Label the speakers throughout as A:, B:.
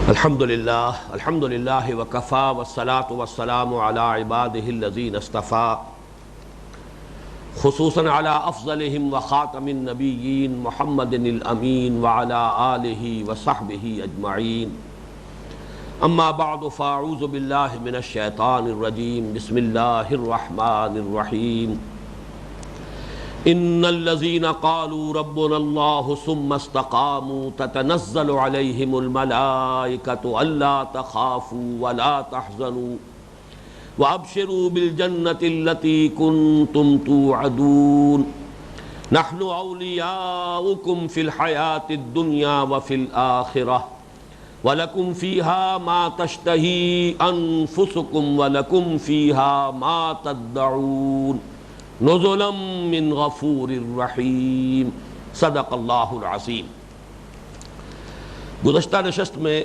A: الحمدللہ وکفا والصلاة والسلام علی عباده الذین اصطفا خصوصاً علی افضلہم وخاتم النبیین محمد الامین وعلی آلہ وصحبہ اجمعین اما بعد فاعوذ باللہ من الشیطان الرجیم بسم اللہ الرحمن الرحیم ان الذين قالوا ربنا الله ثم استقاموا تتنزل عليهم الملائكة الا تخافوا ولا تحزنوا وابشروا بالجنة التي كنتم توعدون نحن اولياؤكم في الحياة الدنيا وفي الآخرة ولكم فيها ما تشتهي انفسكم ولكم فيها ما تدعون نزلا من غفور الرحیم صدق اللہ العظیم۔ گزشتہ نشست میں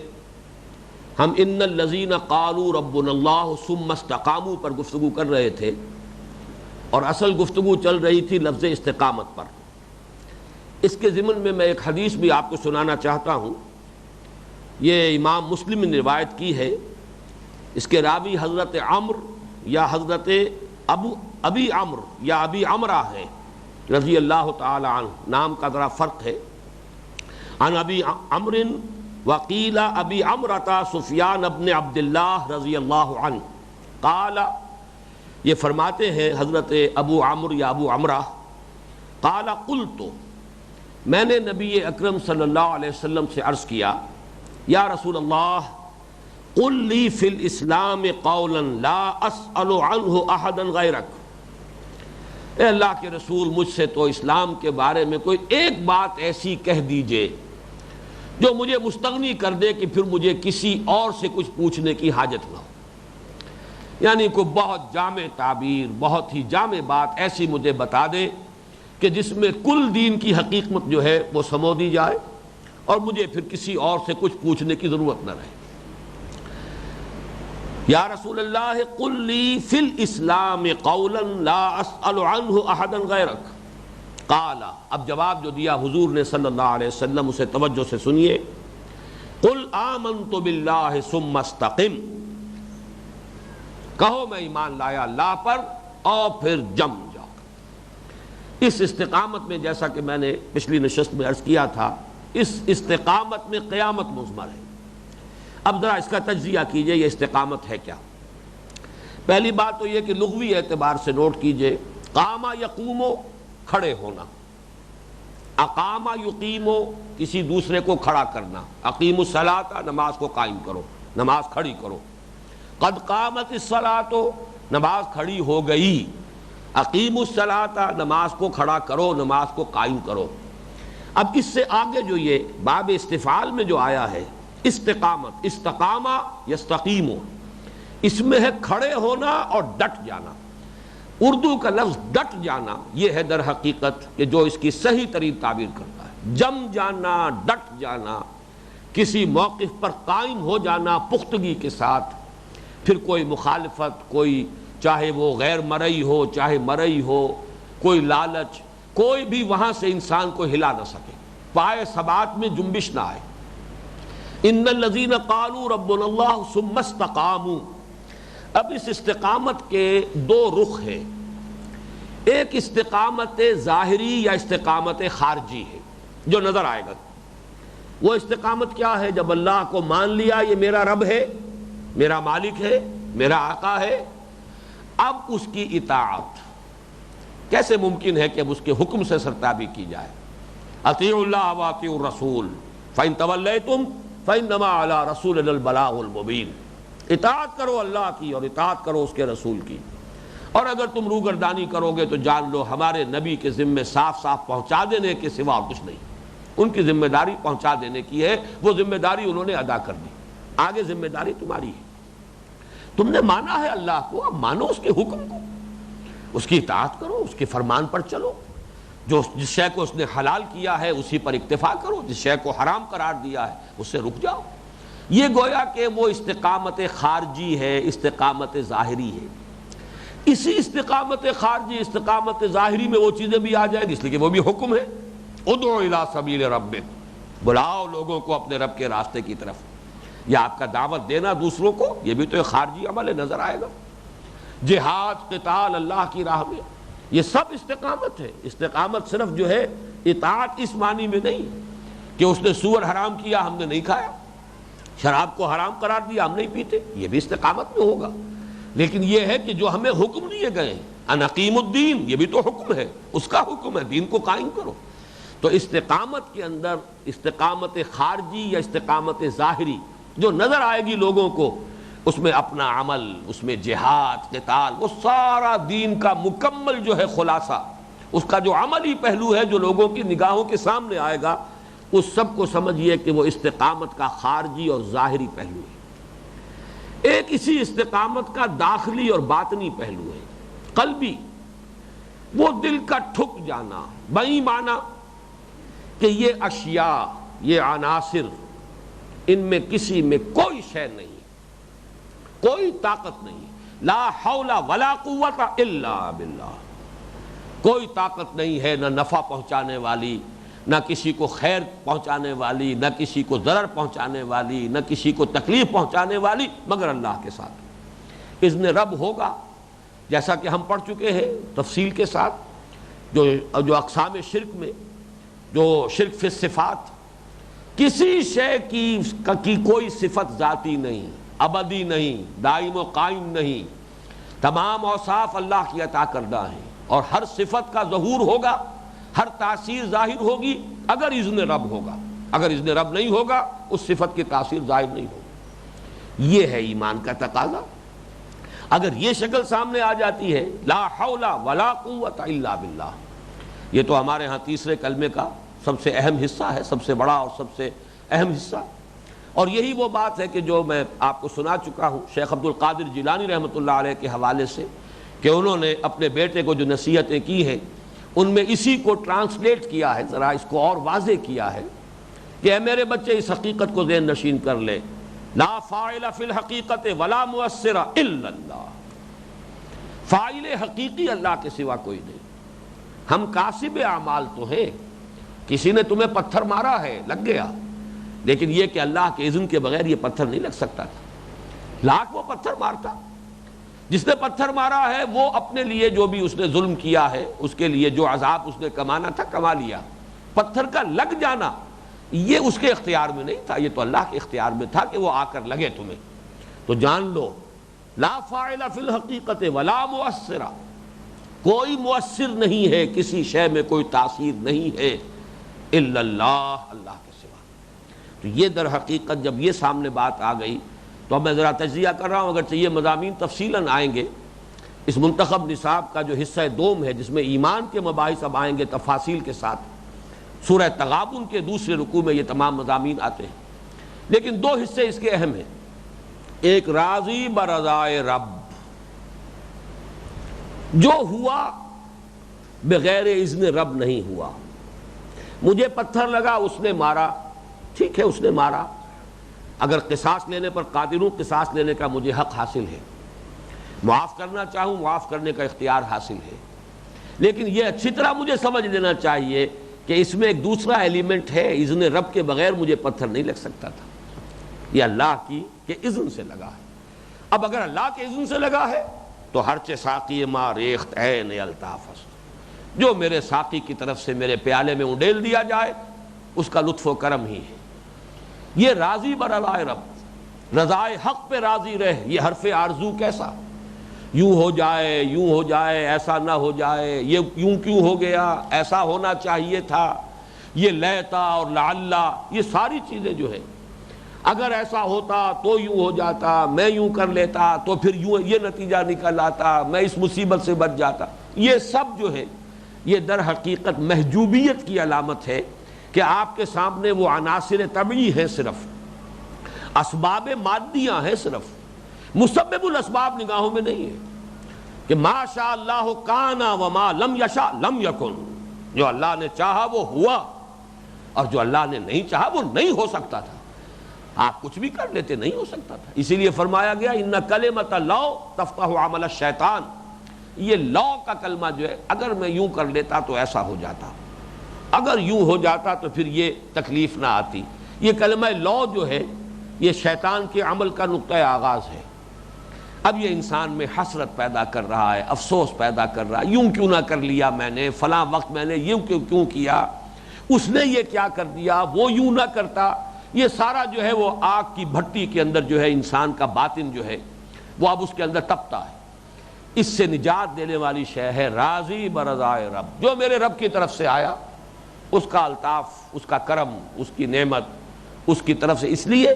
A: ہم ان الذین قالوا ربنا اللہ ثم استقاموا پر گفتگو کر رہے تھے، اور اصل گفتگو چل رہی تھی لفظ استقامت پر۔ اس کے ضمن میں ایک حدیث بھی آپ کو سنانا چاہتا ہوں۔ یہ امام مسلم نے روایت کی ہے۔ اس کے راوی حضرت عمرو یا حضرت ابی عمرو یا ابی عمرہ ہے رضی اللہ تعالی عنہ، نام کا ذرا فرق ہے۔ عن ابی عمرو وقیل ابی عمرہ سفیان بن عبد اللہ رضی اللہ عنہ قال، یہ فرماتے ہیں حضرت ابو عمرو یا ابو عمرہ، قال قلت، میں نے نبی اکرم صلی اللہ علیہ وسلم سے عرض کیا، یا رسول اللہ قل لی فی الاسلام قولا لا اسأل عنہ احدا غیرک، اے اللہ کے رسول مجھ سے تو اسلام کے بارے میں کوئی ایک بات ایسی کہہ دیجئے جو مجھے مستغنی کر دے کہ پھر مجھے کسی اور سے کچھ پوچھنے کی حاجت نہ ہو۔ یعنی کوئی بہت جامع تعبیر، بہت ہی جامع بات ایسی مجھے بتا دے کہ جس میں کل دین کی حقیقت جو ہے وہ سمو دی جائے اور مجھے پھر کسی اور سے کچھ پوچھنے کی ضرورت نہ رہے۔ یا رسول اللہ قل لی فی الاسلام قولا لا اسأل عنہ احدا غیرک، قال، اب جواب جو دیا حضور نے صلی اللہ علیہ وسلم اسے توجہ سے سنیے، قل آمنت باللہ ثم استقم، کہو میں ایمان لایا اللہ پر اور پھر جم جاؤ۔ اس استقامت میں جیسا کہ میں نے پچھلی نشست میں عرض کیا تھا، اس استقامت میں قیامت مضمر ہے۔ اب ذرا اس کا تجزیہ کیجئے، یہ استقامت ہے کیا؟ پہلی بات تو یہ کہ لغوی اعتبار سے نوٹ کیجئے، قام یقوم، کھڑے ہونا، اقام یقیم، کسی دوسرے کو کھڑا کرنا، اقیم الصلاۃ، نماز کو قائم کرو، نماز کھڑی کرو، قد قامت الصلاۃ، نماز کھڑی ہو گئی، اقیم الصلاۃ، نماز کو کھڑا کرو، نماز کو قائم کرو۔ اب اس سے آگے جو یہ باب استفعال میں جو آیا ہے استقامت، استقامہ یستقیم، اس میں ہے کھڑے ہونا اور ڈٹ جانا۔ اردو کا لفظ ڈٹ جانا یہ ہے در حقیقت کہ جو اس کی صحیح ترین تعبیر کرتا ہے، جم جانا، ڈٹ جانا، کسی موقف پر قائم ہو جانا پختگی کے ساتھ، پھر کوئی مخالفت، کوئی چاہے وہ غیر مرئی ہو چاہے مرئی ہو، کوئی لالچ، کوئی بھی وہاں سے انسان کو ہلا نہ سکے، پائے ثبات میں جنبش نہ آئے۔ ان الذین قالوا ربنا اللہ ثم استقاموا، اب اس استقامت کے دو رخ ہیں، ایک استقامت ظاہری یا استقامت خارجی ہے جو نظر آئے گا۔ وہ استقامت کیا ہے؟ جب اللہ کو مان لیا یہ میرا رب ہے، میرا مالک ہے، میرا آقا ہے، اب اس کی اطاعت کیسے ممکن ہے کہ اب اس کے حکم سے سرتابی کی جائے؟ اطیعوا اللہ واطیعوا الرسول فإن تولیتم فإنما علی رسولنا البلاغ المبین، اطاعت کرو اللہ کی اور اطاعت کرو اس کے رسول کی، اور اگر تم روگردانی کرو گے تو جان لو ہمارے نبی کے ذمے صاف صاف پہنچا دینے کے سوا اور کچھ نہیں، ان کی ذمہ داری پہنچا دینے کی ہے، وہ ذمہ داری انہوں نے ادا کر دی، آگے ذمہ داری تمہاری ہے۔ تم نے مانا ہے اللہ کو، اب مانو اس کے حکم کو، اس کی اطاعت کرو، اس کے فرمان پر چلو، جو جس شے کو اس نے حلال کیا ہے اسی پر اکتفا کرو، جس شے کو حرام قرار دیا ہے اس سے رک جاؤ۔ یہ گویا کہ وہ استقامت خارجی ہے، استقامت ظاہری ہے۔ اسی استقامت خارجی، استقامت ظاہری میں وہ چیزیں بھی آ جائیں گی، اس لیے کہ وہ بھی حکم ہے، ادعو الی سبیل ربک، بلاؤ لوگوں کو اپنے رب کے راستے کی طرف۔ یا آپ کا دعوت دینا دوسروں کو، یہ بھی تو ایک خارجی عمل نظر آئے گا۔ جہاد، قتال اللہ کی راہ میں، یہ سب استقامت ہے۔ استقامت صرف جو ہے اطاعت اس معنی میں نہیں کہ اس نے سور حرام کیا ہم نے نہیں کھایا، شراب کو حرام قرار دیا ہم نہیں پیتے، یہ بھی استقامت میں ہوگا، لیکن یہ ہے کہ جو ہمیں حکم دیے گئے ہیں، ان اقیم الدین، یہ بھی تو حکم ہے، اس کا حکم ہے دین کو قائم کرو۔ تو استقامت کے اندر استقامت خارجی یا استقامت ظاہری جو نظر آئے گی لوگوں کو، اس میں اپنا عمل، اس میں جہاد، قتال، وہ سارا دین کا مکمل جو ہے خلاصہ، اس کا جو عملی پہلو ہے جو لوگوں کی نگاہوں کے سامنے آئے گا، اس سب کو سمجھیے کہ وہ استقامت کا خارجی اور ظاہری پہلو ہے۔ ایک اسی استقامت کا داخلی اور باطنی پہلو ہے، قلبی، وہ دل کا ٹھک جانا، بئی معنی کہ یہ اشیاء، یہ عناصر، ان میں کسی میں کوئی شے نہیں، کوئی طاقت نہیں، لا حول ولا قوت الا باللہ، کوئی طاقت نہیں ہے، نہ نفع پہنچانے والی، نہ کسی کو خیر پہنچانے والی، نہ کسی کو ضرر پہنچانے والی، نہ کسی کو تکلیف پہنچانے والی، مگر اللہ کے ساتھ۔ اذن رب ہوگا، جیسا کہ ہم پڑھ چکے ہیں تفصیل کے ساتھ، جو اقسام شرک میں، جو شرک فی الصفات، کسی شے کی کوئی صفت ذاتی نہیں، ابدی نہیں، دائم و قائم نہیں، تمام اوصاف اللہ کی عطا کردہ ہیں، اور ہر صفت کا ظہور ہوگا، ہر تاثیر ظاہر ہوگی اگر اذن رب ہوگا، اگر اذن رب نہیں ہوگا اس صفت کی تاثیر ظاہر نہیں ہوگی۔ یہ ہے ایمان کا تقاضا۔ اگر یہ شکل سامنے آ جاتی ہے، لا حول ولا قوت الا باللہ، یہ تو ہمارے ہاں تیسرے کلمے کا سب سے اہم حصہ ہے، سب سے بڑا اور سب سے اہم حصہ، اور یہی وہ بات ہے کہ جو میں آپ کو سنا چکا ہوں شیخ عبد القادر جیلانی رحمۃ اللہ علیہ کے حوالے سے، کہ انہوں نے اپنے بیٹے کو جو نصیحتیں کی ہیں ان میں اسی کو ٹرانسلیٹ کیا ہے، ذرا اس کو اور واضح کیا ہے کہ اے میرے بچے اس حقیقت کو ذہن نشین کر لے، لا فاعل فی الحقیقت ولا مؤثر الا اللہ، فاعل حقیقی اللہ کے سوا کوئی نہیں، ہم کاسب اعمال تو ہیں، کسی نے تمہیں پتھر مارا ہے لگ گیا، لیکن یہ کہ اللہ کے اذن کے بغیر یہ پتھر نہیں لگ سکتا تھا، لاکھ وہ پتھر مارتا، جس نے پتھر مارا ہے وہ اپنے لیے جو بھی اس نے ظلم کیا ہے اس کے لیے جو عذاب اس نے کمانا تھا کما لیا، پتھر کا لگ جانا یہ اس کے اختیار میں نہیں تھا، یہ تو اللہ کے اختیار میں تھا کہ وہ آ کر لگے تمہیں۔ تو جان لو لا فاعل فی الحقیقت ولا مؤثر، کوئی مؤثر نہیں ہے، کسی شے میں کوئی تاثیر نہیں ہے الا اللہ، اللہ کے سوا۔ تو یہ در حقیقت جب یہ سامنے بات آ گئی تو اب میں ذرا تجزیہ کر رہا ہوں، اگرچہ یہ مضامین تفصیلاً آئیں گے اس منتخب نصاب کا جو حصہ دوم ہے، جس میں ایمان کے مباحث اب آئیں گے تفاصیل کے ساتھ، سورہ تغابن کے دوسرے رکوع میں یہ تمام مضامین آتے ہیں، لیکن دو حصے اس کے اہم ہیں، ایک راضی برضائے رب، جو ہوا بغیر اذن رب نہیں ہوا، مجھے پتھر لگا اس نے مارا، ٹھیک ہے اس نے مارا، اگر قصاص لینے پر قادر ہوں قصاص لینے کا مجھے حق حاصل ہے، معاف کرنا چاہوں معاف کرنے کا اختیار حاصل ہے، لیکن یہ اچھی طرح مجھے سمجھ لینا چاہیے کہ اس میں ایک دوسرا ایلیمنٹ ہے، اذن رب کے بغیر مجھے پتھر نہیں لگ سکتا تھا، یہ اللہ کی کہ اذن سے لگا ہے۔ اب اگر اللہ کے اذن سے لگا ہے تو ہرچہ ساقی ما ریخت عین الطاف است، جو میرے ساقی کی طرف سے میرے پیالے میں انڈیل دیا جائے اس کا لطف و کرم ہی ہے۔ یہ راضی برضائے رب، رضائے حق پہ راضی رہ، یہ حرف آرزو کیسا، یوں ہو جائے یوں ہو جائے، ایسا نہ ہو جائے، یہ یوں کیوں ہو گیا، ایسا ہونا چاہیے تھا، یہ لیتا اور لعلہ، یہ ساری چیزیں جو ہے اگر ایسا ہوتا تو یوں ہو جاتا، میں یوں کر لیتا تو پھر یوں یہ نتیجہ نکل آتا، میں اس مصیبت سے بچ جاتا، یہ سب جو ہے یہ در حقیقت محجوبیت کی علامت ہے کہ آپ کے سامنے وہ عناصر طبعی ہیں، صرف اسباب مادیاں ہیں، صرف مسبب الاسباب نگاہوں میں نہیں ہے کہ ما شاء اللہ کان وما لم یشاء لم یکن، جو اللہ نے چاہا وہ ہوا اور جو اللہ نے نہیں چاہا وہ نہیں ہو سکتا تھا، آپ کچھ بھی کر لیتے نہیں ہو سکتا تھا، اسی لیے فرمایا گیا ان کلمۃ لو تفتح عمل الشیطان، یہ لو کا کلمہ جو ہے اگر میں یوں کر لیتا تو ایسا ہو جاتا، اگر یوں ہو جاتا تو پھر یہ تکلیف نہ آتی، یہ کلمہ لو جو ہے یہ شیطان کے عمل کا نقطۂ آغاز ہے۔ اب یہ انسان میں حسرت پیدا کر رہا ہے، افسوس پیدا کر رہا ہے، یوں کیوں نہ کر لیا میں نے، فلاں وقت میں نے یوں کیوں کیا، اس نے یہ کیا کر دیا، وہ یوں نہ کرتا۔ یہ سارا جو ہے وہ آگ کی بھٹی کے اندر جو ہے انسان کا باطن جو ہے وہ اب اس کے اندر تپتا ہے۔ اس سے نجات دینے والی شے ہے راضی برضائے رب، جو میرے رب کی طرف سے آیا اس کا الطاف، اس کا کرم، اس کی نعمت اس کی طرف سے، اس لیے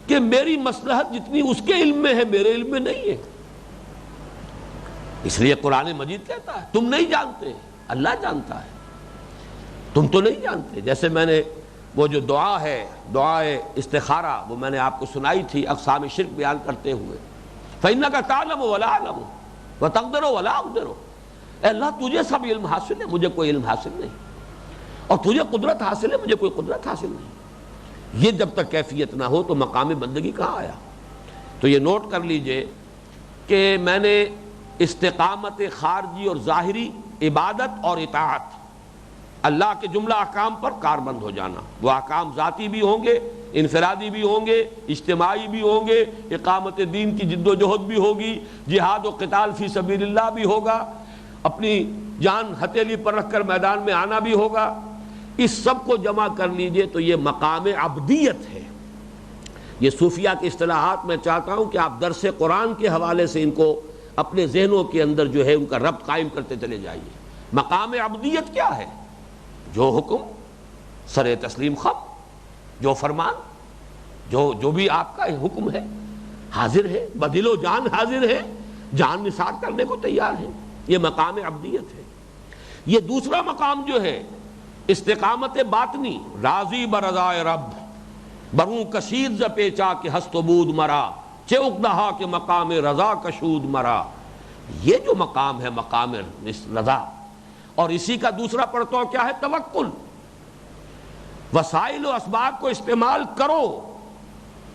A: کہ میری مصلحت جتنی اس کے علم میں ہے میرے علم میں نہیں ہے۔ اس لیے قرآن مجید کہتا ہے تم نہیں جانتے، اللہ جانتا ہے، تم تو نہیں جانتے۔ جیسے میں نے وہ جو دعا ہے، دعائے استخارہ، وہ میں نے آپ کو سنائی تھی اقسام شرک بیان کرتے ہوئے، فَإِنَّكَ تَعْلَمُ وَلَا أَعْلَمُ وَتَقْدِرُ وَلَا أَقْدِرُ، اے اللہ تجھے سب علم حاصل ہے، مجھے کوئی علم حاصل نہیں، اور تجھے قدرت حاصل ہے، مجھے کوئی قدرت حاصل نہیں۔ یہ جب تک کیفیت نہ ہو تو مقام بندگی کہاں آیا؟ تو یہ نوٹ کر لیجئے کہ میں نے استقامت خارجی اور ظاہری، عبادت اور اطاعت، اللہ کے جملہ احکام پر کاربند ہو جانا، وہ احکام ذاتی بھی ہوں گے، انفرادی بھی ہوں گے، اجتماعی بھی ہوں گے، اقامت دین کی جد و جہد بھی ہوگی، جہاد و قتال فی سبیل اللہ بھی ہوگا، اپنی جان ہتھیلی پر رکھ کر میدان میں آنا بھی ہوگا۔ اس سب کو جمع کر لیجئے تو یہ مقام عبدیت ہے۔ یہ صوفیہ کی اصطلاحات میں چاہتا ہوں کہ آپ درس قرآن کے حوالے سے ان کو اپنے ذہنوں کے اندر جو ہے ان کا ربط قائم کرتے چلے جائیے۔ مقام عبدیت کیا ہے؟ جو حکم سر تسلیم خم، جو فرمان، جو بھی آپ کا حکم ہے حاضر ہے، بدل و جان حاضر ہے، جان نثار کرنے کو تیار ہے، یہ مقام عبدیت ہے۔ یہ دوسرا مقام جو ہے استقامت باطنی، راضی برضائے رب، بروں کشید ز پیچا کہ ہست و بود مرا، چے اقدہا کے مقام رضا کشود مرا۔ یہ جو مقام ہے مقام رضا، اور اسی کا دوسرا پرتو کیا ہے؟ توکل۔ وسائل و اسباب کو استعمال کرو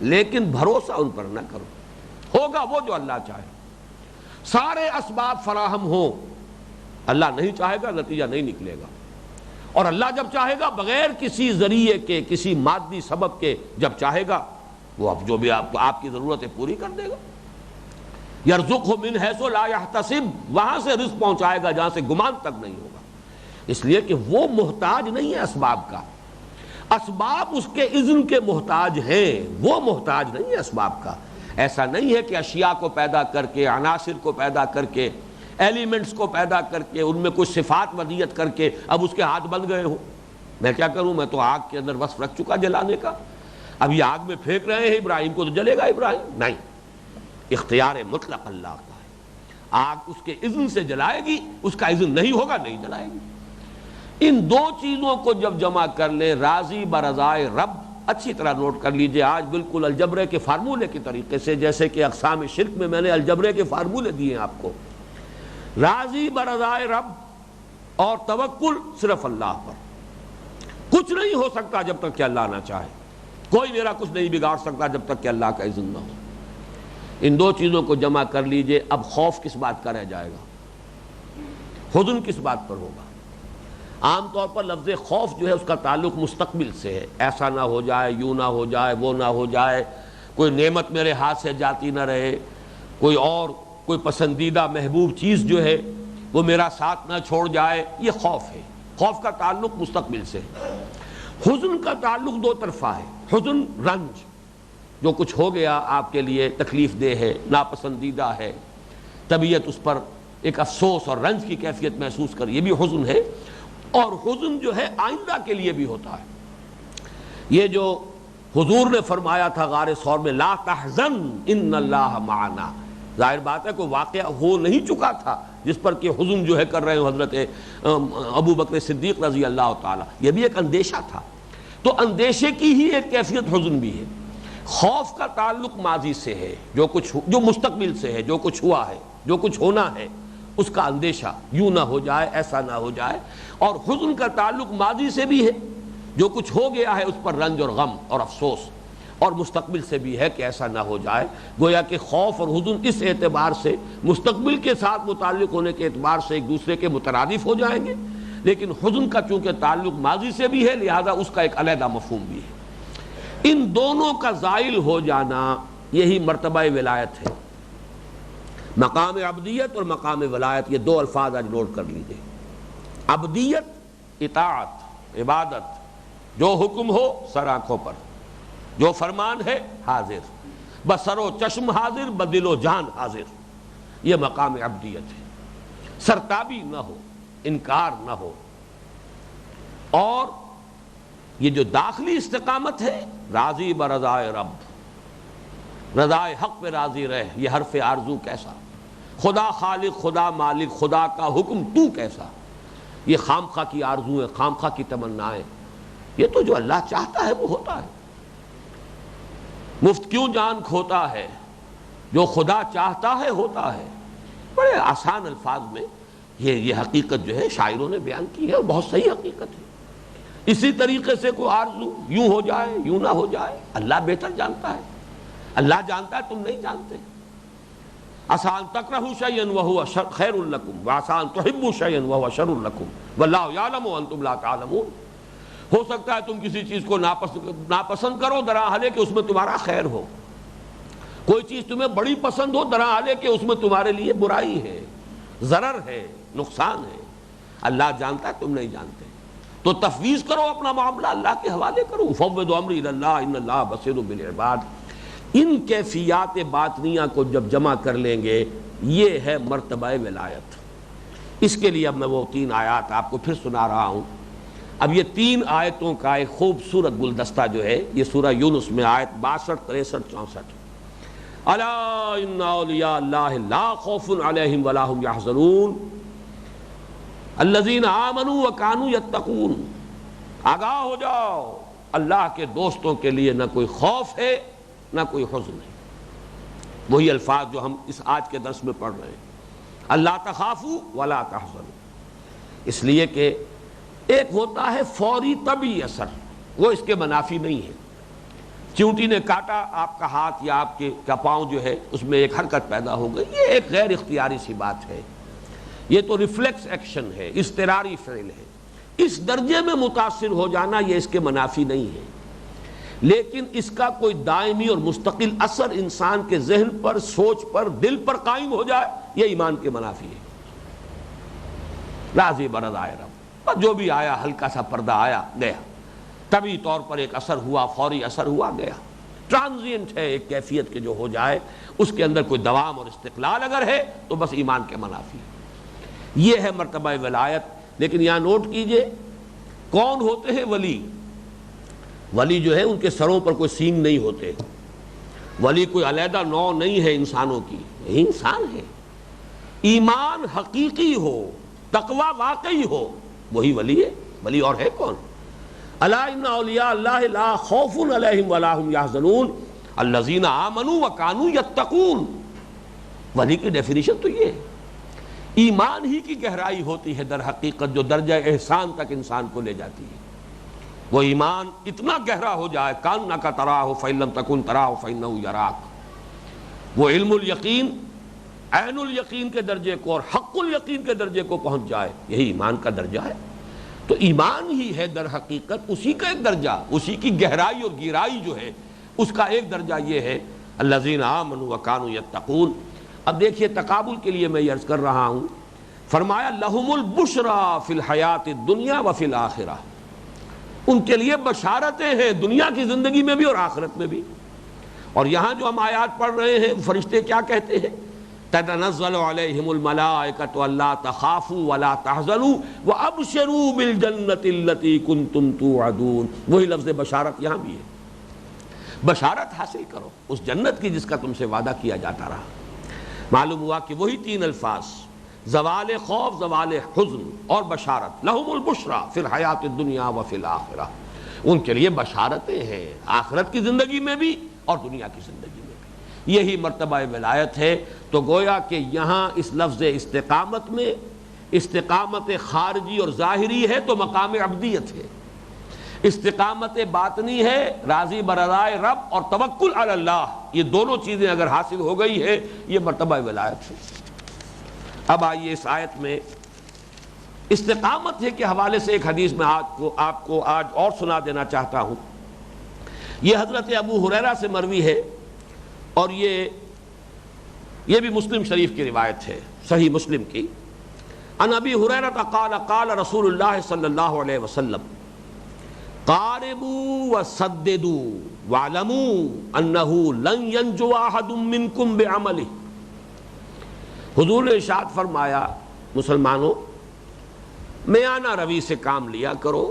A: لیکن بھروسہ ان پر نہ کرو، ہوگا وہ جو اللہ چاہے، سارے اسباب فراہم ہوں، اللہ نہیں چاہے گا نتیجہ نہیں نکلے گا، اور اللہ جب چاہے گا بغیر کسی ذریعے کے، کسی مادی سبب کے جب چاہے گا وہ اب جو بھی آپ کی ضرورتیں پوری کر دے گا۔ یرزقہ من حیث لا یحتسب، وہاں سے رزق پہنچائے گا جہاں سے گمان تک نہیں ہوگا، اس لیے کہ وہ محتاج نہیں ہے اسباب کا، اسباب اس کے اذن کے محتاج ہیں، وہ محتاج نہیں ہے اسباب کا۔ ایسا نہیں ہے کہ اشیاء کو پیدا کر کے، عناصر کو پیدا کر کے، ایلیمنٹس کو پیدا کر کے، ان میں کچھ صفات ودیت کر کے اب اس کے ہاتھ بن گئے ہوں۔ میں کیا کروں، میں تو آگ کے اندر وصف رکھ چکا جلانے کا، اب یہ آگ میں پھینک رہے ہیں ابراہیم کو تو جلے گا ابراہیم، نہیں، اختیار مطلق اللہ کا ہے، آگ اس کے اذن سے جلائے گی، اس کا اذن نہیں ہوگا نہیں جلائے گی۔ ان دو چیزوں کو جب جمع کر لیں، راضی برضائے رب، اچھی طرح نوٹ کر لیجئے، آج بالکل الجبرے کے فارمولے کے طریقے سے، جیسے کہ اقسام شرک میں نے الجبرے کے فارمولے دیے ہیں آپ کو، راضی برضائے رب اور توکل صرف اللہ پر۔ کچھ نہیں ہو سکتا جب تک کہ اللہ نہ چاہے، کوئی میرا کچھ نہیں بگاڑ سکتا جب تک کہ اللہ کا اذن نہ ہو۔ ان دو چیزوں کو جمع کر لیجئے، اب خوف کس بات کا رہ جائے گا، حزن کس بات پر ہوگا؟ عام طور پر لفظ خوف جو ہے اس کا تعلق مستقبل سے ہے، ایسا نہ ہو جائے، یوں نہ ہو جائے، وہ نہ ہو جائے، کوئی نعمت میرے ہاتھ سے جاتی نہ رہے، کوئی پسندیدہ محبوب چیز جو ہے وہ میرا ساتھ نہ چھوڑ جائے، یہ خوف ہے۔ خوف کا تعلق مستقبل سے ہے۔ حزن کا تعلق دو طرفہ ہے، حزن رنج، جو کچھ ہو گیا آپ کے لیے تکلیف دہ ہے، ناپسندیدہ ہے، طبیعت اس پر ایک افسوس اور رنج کی کیفیت محسوس کر، یہ بھی حزن ہے۔ اور حزن جو ہے آئندہ کے لیے بھی ہوتا ہے۔ یہ جو حضور نے فرمایا تھا غار ثور میں، لا تحزن ان اللہ معنا، ظاہر بات ہے کوئی واقعہ ہو نہیں چکا تھا جس پر کہ حزن جو ہے کر رہے ہو حضرت ابو بکر صدیق رضی اللہ تعالی، یہ بھی ایک اندیشہ تھا۔ تو اندیشے کی ہی ایک کیفیت حزن بھی ہے۔ خوف کا تعلق ماضی سے ہے، جو مستقبل سے ہے، جو کچھ ہوا ہے، جو کچھ ہونا ہے، اس کا اندیشہ، یوں نہ ہو جائے، ایسا نہ ہو جائے۔ اور حزن کا تعلق ماضی سے بھی ہے، جو کچھ ہو گیا ہے اس پر رنج اور غم اور افسوس، اور مستقبل سے بھی ہے کہ ایسا نہ ہو جائے۔ گویا کہ خوف اور حزن اس اعتبار سے مستقبل کے ساتھ متعلق ہونے کے اعتبار سے ایک دوسرے کے مترادف ہو جائیں گے، لیکن حزن کا چونکہ تعلق ماضی سے بھی ہے لہذا اس کا ایک علیحدہ مفہوم بھی ہے۔ ان دونوں کا زائل ہو جانا یہی مرتبہ ولایت ہے۔ مقام عبدیت اور مقام ولایت، یہ دو الفاظ آج نوٹ کر لیجئے۔ عبدیت اطاعت، عبادت، جو حکم ہو سر آنکھوں پر، جو فرمان ہے حاضر، بسر و چشم حاضر، بدل و جان حاضر، یہ مقام عبدیت ہے۔ سرتابی نہ ہو، انکار نہ ہو۔ اور یہ جو داخلی استقامت ہے، راضی برضائے رب، رضائے حق پہ راضی رہ، یہ حرف آرزو کیسا، خدا خالق، خدا مالک، خدا کا حکم تو کیسا، یہ خام خواہ کی آرزویں، خام خواہ کی تمنائیں، یہ تو جو اللہ چاہتا ہے وہ ہوتا ہے۔ مفت کیوں جان کھوتا ہے، جو خدا چاہتا ہے ہوتا ہے۔ بڑے آسان الفاظ میں یہ حقیقت جو ہے شاعروں نے بیان کی ہے، اور بہت صحیح حقیقت ہے۔ اسی طریقے سے کوئی آرزو یوں ہو جائے یوں نہ ہو جائے، اللہ بہتر جانتا ہے، اللہ جانتا ہے، تم نہیں جانتے۔ آسان تکرہوا شیئا وہو خیر لکم وآسان تحبوا شیئا وہو شر لکم واللہ یعلم وانتم لا تعلمون۔ ہو سکتا ہے تم کسی چیز کو ناپسند کرو درحالے کہ اس میں تمہارا خیر ہو، کوئی چیز تمہیں بڑی پسند ہو درحالے کہ اس میں تمہارے لیے برائی ہے، ضرر ہے، نقصان ہے۔ اللہ جانتا ہے، تم نہیں جانتے، تو تفویض کرو اپنا معاملہ اللہ کے حوالے کرو۔ فوض امری الی اللہ ان اللہ بصیر بالعباد۔ ان کیفیات باطنیہ کو جب جمع کر لیں گے، یہ ہے مرتبہ ولایت۔ اس کے لیے اب میں وہ 3 آیات آپ کو پھر سنا رہا ہوں۔ اب یہ 3 آیتوں کا ایک خوبصورت گلدستہ جو ہے، یہ سورہ یونس میں آیت 62، 63، 64۔ الا ان اولیاء اللہ لا خوف علیہم ولا هم یحزنون الذین آمنوا وکانوا یتقون۔ آگاہ ہو جاؤ، اللہ کے دوستوں کے لیے نہ کوئی خوف ہے نہ کوئی حزن ہے۔ وہی الفاظ جو ہم اس آج کے درس میں پڑھ رہے ہیں، اللہ تخافوا ولا تحزنوا۔ اس لیے کہ ایک ہوتا ہے فوری طبعی اثر، وہ اس کے منافی نہیں ہے۔ چیونٹی نے کاٹا آپ کا ہاتھ یا آپ کا پاؤں جو ہے، اس میں ایک حرکت پیدا ہو گئی، یہ ایک غیر اختیاری سی بات ہے، یہ تو ریفلیکس ایکشن ہے، اضطراری فعل ہے۔ اس درجے میں متاثر ہو جانا یہ اس کے منافی نہیں ہے، لیکن اس کا کوئی دائمی اور مستقل اثر انسان کے ذہن پر، سوچ پر، دل پر قائم ہو جائے، یہ ایمان کے منافی ہے۔ راضی برضائے رب، اور جو بھی آیا ہلکا سا پردہ آیا گیا، طبعی طور پر ایک اثر ہوا، فوری اثر ہوا، گیا۔ ٹرانزینٹ ہے ایک کیفیت کے جو ہو جائے، اس کے اندر کوئی دوام اور استقلال اگر ہے تو بس ایمان کے منافی ہے۔ یہ ہے مرتبہ ولایت۔ لیکن یہاں نوٹ کیجئے، کون ہوتے ہیں ولی؟ ولی جو ہے ان کے سروں پر کوئی سینگ نہیں ہوتے، ولی کوئی علیحدہ نوع نہیں ہے انسانوں کی، یہی انسان ہے۔ ایمان حقیقی ہو، تقوی واقعی ہو، وہی ولی ہے۔ ولی اور ہے کون؟ الا ان اولیاء اللہ لا خوف علیہم ولا هم یحزنون الذین آمنوا وکانوا یتقون۔ ولی کی ڈیفینیشن تو یہ ہے۔ ایمان ہی کی گہرائی ہوتی ہے در حقیقت جو درجہ احسان تک انسان کو لے جاتی ہے۔ وہ ایمان اتنا گہرا ہو جائے، کانک تراہ فإن لم تکن تراہ فإنہ یراک، وہ علم الیقین، عین الیقین کے درجے کو اور حق الیقین کے درجے کو پہنچ جائے، یہی ایمان کا درجہ ہے۔ تو ایمان ہی ہے در حقیقت اسی کا ایک درجہ، اسی کی گہرائی اور گہرائی جو ہے اس کا ایک درجہ یہ ہے الذین آمنوا وکانوا یتقون۔ اب دیکھیے تقابل کے لیے میں یہ عرض کر رہا ہوں، فرمایا لہم البشریٰ فی الحیات الدنیا وفی الآخرہ، ان کے لیے بشارتیں ہیں دنیا کی زندگی میں بھی اور آخرت میں بھی۔ اور یہاں جو ہم آیات پڑھ رہے ہیں فرشتے کیا کہتے ہیں؟ تتنزل علیہم الملائکۃ الا تخافوا ولا تحزنوا وابشروا بالجنۃ التی کنتم توعدون۔ وہی لفظ بشارت یہاں بھی ہے، بشارت حاصل کرو اس جنت کی جس کا تم سے وعدہ کیا جاتا رہا۔ معلوم ہوا کہ وہی 3 الفاظ، زوال خوف، زوال حزن اور بشارت، لہم البشریٰ فی الحیات الدنیا وفی الآخرہ، ان کے لیے بشارتیں ہیں آخرت کی زندگی میں بھی اور دنیا کی زندگی میں بھی۔ یہی مرتبہ ولایت ہے۔ تو گویا کہ یہاں اس لفظ استقامت میں استقامت خارجی اور ظاہری ہے تو مقام عبدیت ہے، استقامت باطنی ہے راضی برضائے رب اور توکل علی اللہ، یہ دونوں چیزیں اگر حاصل ہو گئی ہے یہ مرتبہ ولایت ہے۔ اب آئیے اس آیت میں استقامت ہے کے حوالے سے ایک حدیث میں آپ کو آج اور سنا دینا چاہتا ہوں یہ حضرت ابو ہریرہ سے مروی ہے، اور یہ بھی مسلم شریف کی روایت ہے، صحیح مسلم کی۔ ان ابی ہریرہ قال قال رسول اللہ صلی اللہ علیہ وسلم قاربوا وسددوا واعلموا انہ لن ینجو احد منکم بعملہ۔ حضور نے ارشاد فرمایا، مسلمانوں میانہ روی سے کام لیا کرو،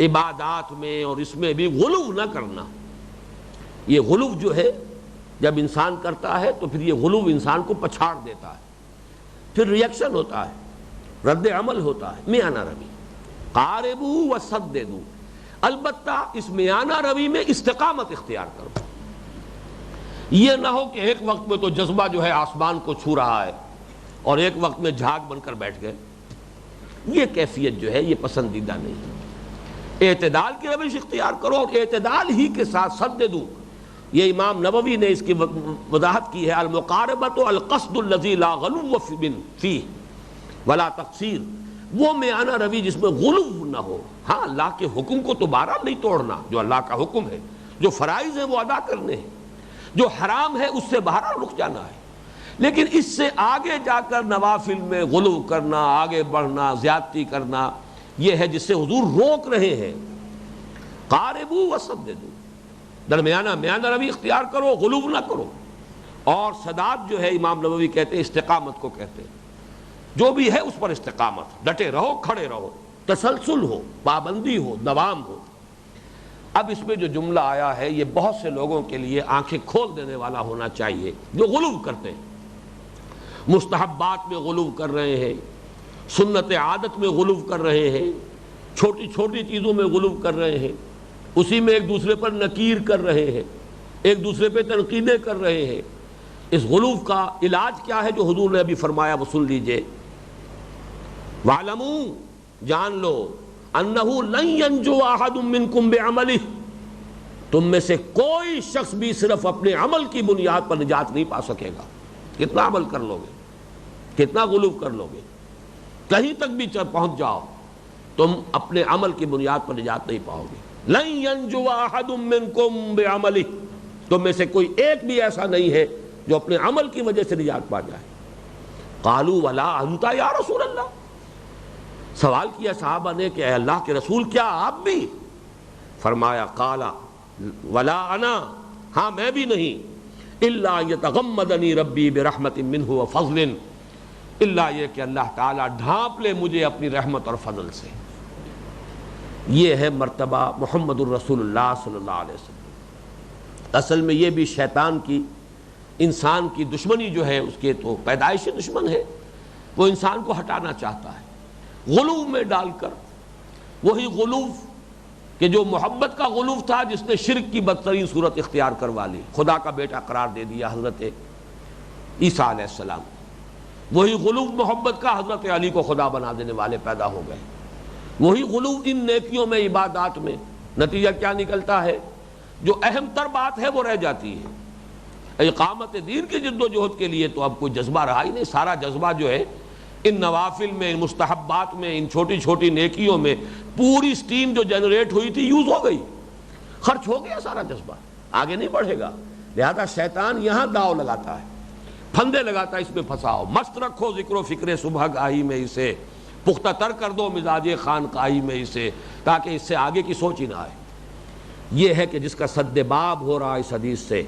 A: عبادات میں اور اس میں بھی غلو نہ کرنا۔ یہ غلو جو ہے جب انسان کرتا ہے تو پھر یہ غلو انسان کو پچھاڑ دیتا ہے، پھر ریئیکشن ہوتا ہے، رد عمل ہوتا ہے۔ میانہ روی، قاربوا وسددوا، البتہ اس میانہ روی میں استقامت اختیار کرو۔ یہ نہ ہو کہ ایک وقت میں تو جذبہ جو ہے آسمان کو چھو رہا ہے اور ایک وقت میں جھاگ بن کر بیٹھ گئے، یہ کیفیت جو ہے یہ پسندیدہ نہیں ہے۔ اعتدال کی روش اختیار کرو، اور اعتدال ہی کے ساتھ سددو، یہ امام نووی نے اس کی وضاحت کی ہے، المقاربۃ القصد الذی لا غلو فیہ ولا تقصیر، وہ میانہ روی جس میں غلو نہ ہو۔ ہاں، اللہ کے حکم کو تو بہرحال نہیں توڑنا، جو اللہ کا حکم ہے، جو فرائض ہیں وہ ادا کرنے ہیں، جو حرام ہے اس سے بہرحال رک جانا ہے، لیکن اس سے آگے جا کر نوافل میں غلو کرنا، آگے بڑھنا، زیادتی کرنا، یہ ہے جس سے حضور روک رہے ہیں۔ قاربوا وسددوا، میانہ روی اختیار کرو، غلو نہ کرو۔ اور سداد جو ہے امام نووی کہتے ہیں استقامت کو کہتے ہیں، جو بھی ہے اس پر استقامت، ڈٹے رہو، کھڑے رہو، تسلسل ہو، پابندی ہو، دوام ہو۔ اب اس میں جو جملہ آیا ہے یہ بہت سے لوگوں کے لیے آنکھیں کھول دینے والا ہونا چاہیے، جو غلو کرتے ہیں، مستحبات میں غلو کر رہے ہیں، سنت عادت میں غلو کر رہے ہیں، چھوٹی چھوٹی چیزوں میں غلو کر رہے ہیں، اسی میں ایک دوسرے پر نکیر کر رہے ہیں، ایک دوسرے پہ تنقیدیں کر رہے ہیں۔ اس غلو کا علاج کیا ہے جو حضور نے ابھی فرمایا، وہ سن لیجئے۔ وَاعْلَمُوا، جان لو، انہ لن ینجو احد منکم بعملہ، تم میں سے کوئی شخص بھی صرف اپنے عمل کی بنیاد پر نجات نہیں پا سکے گا۔ کتنا عمل کر لو گے، کتنا غلو کر لو گے، کہیں تک بھی پہنچ جاؤ، تم اپنے عمل کی بنیاد پر نجات نہیں پاؤ گے۔ لن ینجو احد منکم بعملہ، تم میں سے کوئی ایک بھی ایسا نہیں ہے جو اپنے عمل کی وجہ سے نجات پا جائے۔ قالوا ولا انت یا رسول اللہ، سوال کیا صحابہ نے کہ اے اللہ کے رسول کیا آپ بھی؟ فرمایا قال ولا انا، ہاں میں بھی نہیں، الا یتغمدنی ربی برحمت منہ وفضل، الا یہ کہ اللہ تعالیٰ ڈھانپ لے مجھے اپنی رحمت اور فضل سے۔ یہ ہے مرتبہ محمد الرسول اللہ صلی اللہ علیہ وسلم۔ اصل میں یہ بھی شیطان کی، انسان کی دشمنی جو ہے، اس کے تو پیدائشی دشمن ہے، وہ انسان کو ہٹانا چاہتا ہے غلو میں ڈال کر، وہی غلو کہ جو محبت کا غلو تھا جس نے شرک کی بدترین صورت اختیار کروا لی، خدا کا بیٹا قرار دے دیا حضرت عیسیٰ علیہ السلام، وہی غلو محبت کا حضرت علی کو خدا بنا دینے والے پیدا ہو گئے، وہی غلو ان نیکیوں میں، عبادات میں۔ نتیجہ کیا نکلتا ہے؟ جو اہم تر بات ہے وہ رہ جاتی ہے۔ اقامت دین کی جد و جہد کے لیے تو اب کوئی جذبہ رہا ہی نہیں، سارا جذبہ جو ہے ان نوافل میں، ان مستحبات میں، ان چھوٹی چھوٹی نیکیوں میں، پوری سٹیم جو جنریٹ ہوئی تھی یوز ہو گئی، خرچ ہو گیا سارا جذبہ، آگے نہیں بڑھے گا۔ لہذا شیطان یہاں داؤ لگاتا ہے، پھندے لگاتا ہے، اس میں پھنساؤ، مست رکھو ذکر و فکر صبح گاہی میں اسے، پختہ تر کر دو مزاج خانقاہی میں اسے، تاکہ اس سے آگے کی سوچ ہی نہ آئے۔ یہ ہے کہ جس کا سد باب ہو رہا اس حدیث سے،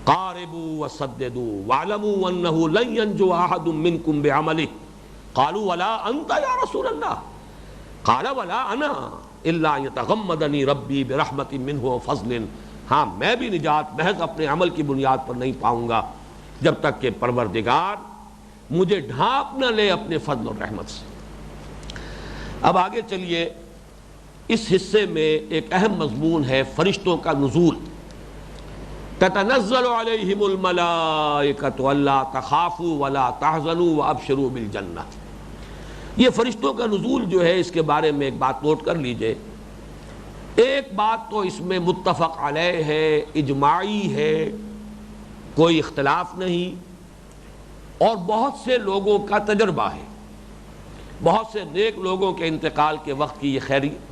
A: قاربوا وسددوا واعلموا انہ لن ینجو احد منکم بعملہ۔ قالوا ولا انت یا رسول اللہ، قال ولا انا الا یتغمدنی ربی برحمت منہ وفضل، ہاں میں بھی نجات محض اپنے عمل کی بنیاد پر نہیں پاؤں گا جب تک کہ پروردگار مجھے ڈھانپ نہ لے اپنے فضل اور رحمت سے۔ اب آگے چلیے، اس حصے میں ایک اہم مضمون ہے فرشتوں کا نزول۔ تتنزل علیہم الملائکۃ الا تخافوا ولا تحزنوا وابشروا بالجنہ۔ یہ فرشتوں کا نزول جو ہے، اس کے بارے میں ایک بات نوٹ کر لیجئے۔ ایک بات تو اس میں متفق علیہ ہے، اجماعی ہے، کوئی اختلاف نہیں، اور بہت سے لوگوں کا تجربہ ہے، بہت سے نیک لوگوں کے انتقال کے وقت کی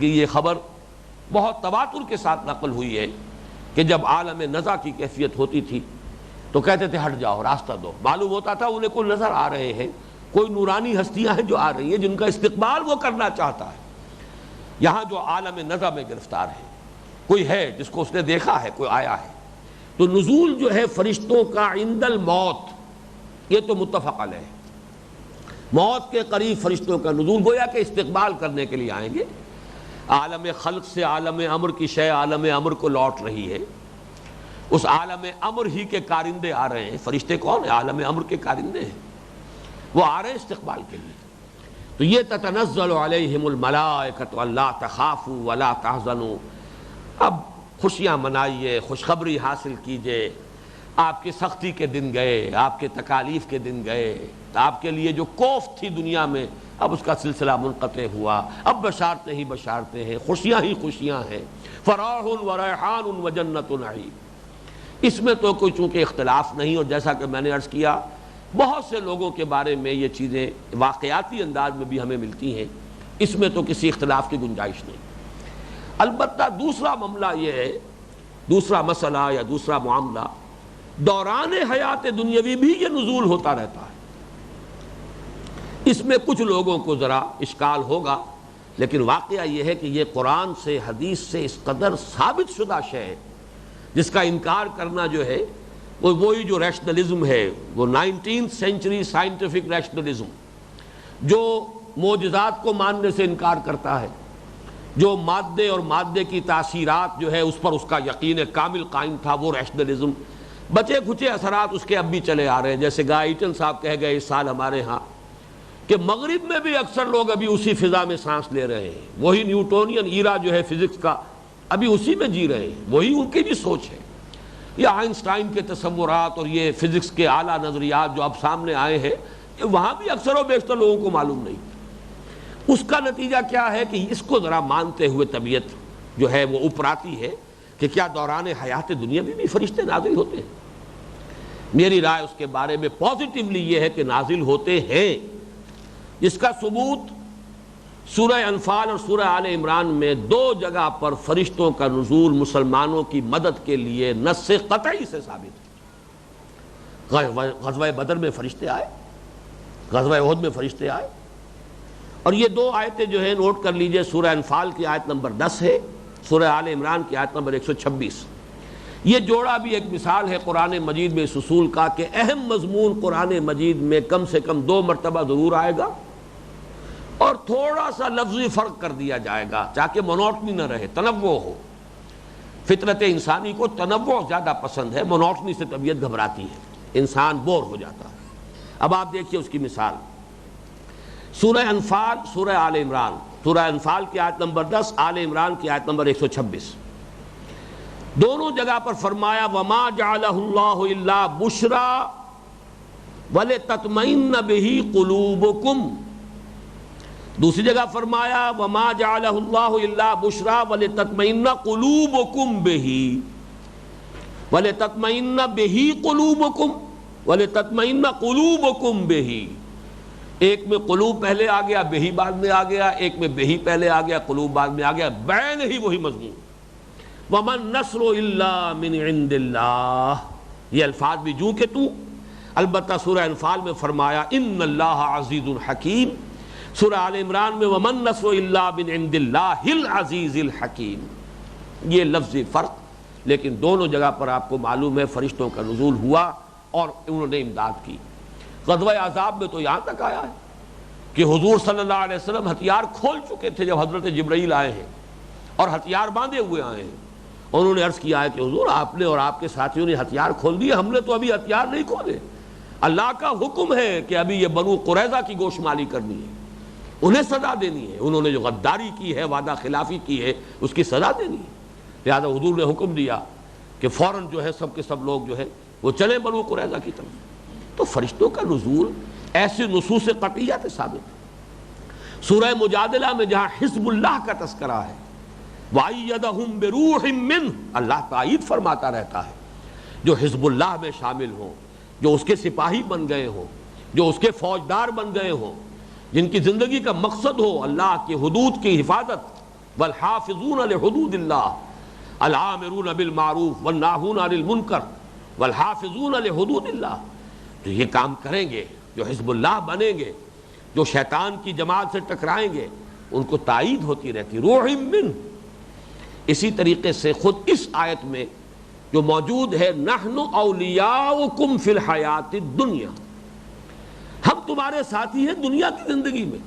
A: یہ خبر بہت تواتر کے ساتھ نقل ہوئی ہے کہ جب عالم نزع کی کیفیت ہوتی تھی تو کہتے تھے ہٹ جاؤ، راستہ دو. معلوم ہوتا تھا انہیں کوئی نظر آ رہے ہیں، کوئی نورانی ہستیاں ہیں جو آ رہی ہیں جن کا استقبال وہ کرنا چاہتا ہے. یہاں جو عالم نزع میں گرفتار ہے، کوئی ہے جس کو اس نے دیکھا ہے، کوئی آیا ہے. تو نزول جو ہے فرشتوں کا عند الموت، یہ تو متفق علیہ ہے. موت کے قریب فرشتوں کا نزول گویا کہ استقبال کرنے کے لیے آئیں گے. عالم خلق سے عالم امر کی شے عالم امر کو لوٹ رہی ہے، اس عالم امر ہی کے کارندے آ رہے ہیں. فرشتے کون ہیں؟ عالم امر کے کارندے ہیں، وہ آ رہے ہیں استقبال کے لیے. تو یہ تتنزل علیہم الملائکۃ الا تخافوا ولا تحزنوا. اب خوشیاں منائیے، خوشخبری حاصل کیجئے. آپ کی سختی کے دن گئے، آپ کے تکالیف کے دن گئے، آپ کے لیے جو کوفت تھی دنیا میں اب اس کا سلسلہ منقطع ہوا. اب بشارتیں ہی بشارتیں ہیں، خوشیاں ہی خوشیاں ہیں. فراح و ریحان و جنت نعیم. اس میں تو کوئی چونکہ اختلاف نہیں، اور جیسا کہ میں نے عرض کیا بہت سے لوگوں کے بارے میں یہ چیزیں واقعاتی انداز میں بھی ہمیں ملتی ہیں، اس میں تو کسی اختلاف کی گنجائش نہیں. البتہ دوسرا معاملہ یہ ہے، دوسرا مسئلہ یا دوسرا معاملہ، دوران حیات دنیاوی بھی یہ نزول ہوتا رہتا ہے. اس میں کچھ لوگوں کو ذرا اشکال ہوگا، لیکن واقعہ یہ ہے کہ یہ قرآن سے حدیث سے اس قدر ثابت شدہ شے ہے جس کا انکار کرنا جو ہے وہ وہی جو ریشنلزم ہے، وہ 19th سینچری سائنٹیفک ریشنلزم، جو معجزات کو ماننے سے انکار کرتا ہے، جو مادے اور مادے کی تاثیرات جو ہے اس پر اس کا یقین کامل قائم تھا، وہ ریشنلزم. بچے کھچے اثرات اس کے اب بھی چلے آ رہے ہیں. جیسے گائے ایٹن صاحب کہہ گئے اس سال ہمارے ہاں کہ مغرب میں بھی اکثر لوگ ابھی اسی فضا میں سانس لے رہے ہیں، وہی نیوٹونین ایرا جو ہے فزکس کا، ابھی اسی میں جی رہے ہیں، وہی ان کی بھی سوچ ہے. یہ آئنسٹائن کے تصورات اور یہ فزکس کے اعلیٰ نظریات جو اب سامنے آئے ہیں، وہاں بھی اکثر و بیشتر لوگوں کو معلوم نہیں. اس کا نتیجہ کیا ہے کہ اس کو ذرا مانتے ہوئے طبیعت جو ہے وہ اپراتی ہے کہ کیا دوران حیات دنیا میں بھی فرشتے نازل ہوتے ہیں. میری رائے اس کے بارے میں پازیٹیولی یہ ہے کہ نازل ہوتے ہیں. اس کا ثبوت سورہ انفال اور سورہ آل عمران میں 2 جگہ پر فرشتوں کا نزول مسلمانوں کی مدد کے لیے نص قطعی سے ثابت ہے. غزوہ بدر میں فرشتے آئے، غزوہ احد میں فرشتے آئے. اور یہ 2 آیتیں جو ہیں نوٹ کر لیجئے، سورہ انفال کی آیت نمبر 10 ہے، سورہ آل عمران کی آیت نمبر 126. یہ جوڑا بھی ایک مثال ہے قرآن مجید میں اس اصول کا کہ اہم مضمون قرآن مجید میں کم سے کم 2 مرتبہ ضرور آئے گا اور تھوڑا سا لفظی فرق کر دیا جائے گا تاکہ مونوٹنی نہ رہے، تنوع ہو. فطرت انسانی کو تنوع زیادہ پسند ہے، مونوٹنی سے طبیعت گھبراتی ہے، انسان بور ہو جاتا ہے. اب آپ دیکھیے اس کی مثال، سورہ انفال، سورہ آل عمران. سورہ انفال کی آیت نمبر 10، آل عمران کی آیت نمبر 126. دونوں جگہ پر فرمایا وَمَا جَعَلَهُ اللَّهُ إِلَّا بُشْرَىٰ وَلِتَطْمَئِنَّ بِهِ قُلُوبُكُمْ. دوسری جگہ فرمایا وَمَا جَعَلَهُ اللَّهُ إِلَّا بُشْرَىٰ وَلِتَطْمَئِنَّ قُلُوبُكُمْ بِهِ وَلِتَطْمَئِنَّ بِهِ قُلُوبُكُمْ وَلِتَطْمَئِنَّ قُلُوبُكُمْ بِهِ. ایک میں قلوب پہلے آ گیا، بہی بعد میں آ گیا، ایک میں بہی پہلے آ گیا، قلوب بعد میں آ گیا، بین ہی وہی مضمون. وَمَن نَّصْرُ إِلَّا مِنْ عِنْدِ اللَّهِ. یہ الفاظ بھی جو کہ تو. البتہ سورہ انفال میں فرمایا اِنَّ اللَّهَ عَزِيزٌ حَكِيمٌ. سورہ آل عمران میں وَمَن نَّصْرُ إِلَّا مِنْ عِنْدِ اللَّهِ الْعَزِيزِ الْحَكِيمِ. یہ لفظی فرق، لیکن دونوں جگہ پر آپ کو معلوم ہے فرشتوں کا نزول ہوا اور انہوں نے امداد کی. غزوہ احزاب میں تو یہاں تک آیا ہے کہ حضور صلی اللہ علیہ وسلم ہتھیار کھول چکے تھے جب حضرت جبرائیل آئے ہیں اور ہتھیار باندھے ہوئے آئے ہیں. انہوں نے عرض کیا ہے کہ حضور آپ نے اور آپ کے ساتھیوں نے ہتھیار کھول دیے، ہم نے تو ابھی ہتھیار نہیں کھولے. اللہ کا حکم ہے کہ ابھی یہ بنو قریظہ کی گوشمالی کرنی ہے، انہیں سزا دینی ہے. انہوں نے جو غداری کی ہے، وعدہ خلافی کی ہے، اس کی سزا دینی ہے. لہٰذا حضور نے حکم دیا کہ فوراً جو ہے سب کے سب لوگ جو ہے وہ چلیں بنو قریظہ کی طرف. تو فرشتوں کا نزول ایسے نصوص قطعیت ثابت ہے. سورہ مجادلہ میں جہاں حزب اللہ کا تذکرہ ہے، وَأَيَّدَهُمْ بِرُوحٍ مِّنْهُ، اللہ تائید فرماتا رہتا ہے جو حزب اللہ میں شامل ہوں، جو اس کے سپاہی بن گئے ہوں، جو اس کے فوجدار بن گئے ہوں، جن کی زندگی کا مقصد ہو اللہ کی حدود کی حفاظت، والحافظون لحدود اللہ العامرون بالمعروف والناہون عن المنکر والحافظون لحدود اللہ. تو یہ کام کریں گے، جو حزب اللہ بنیں گے، جو شیطان کی جماعت سے ٹکرائیں گے، ان کو تائید ہوتی رہتی روح من. اسی طریقے سے خود اس آیت میں جو موجود ہے نحن اولیاؤکم فی الحیات الدنیا، ہم تمہارے ساتھی ہیں دنیا کی زندگی میں.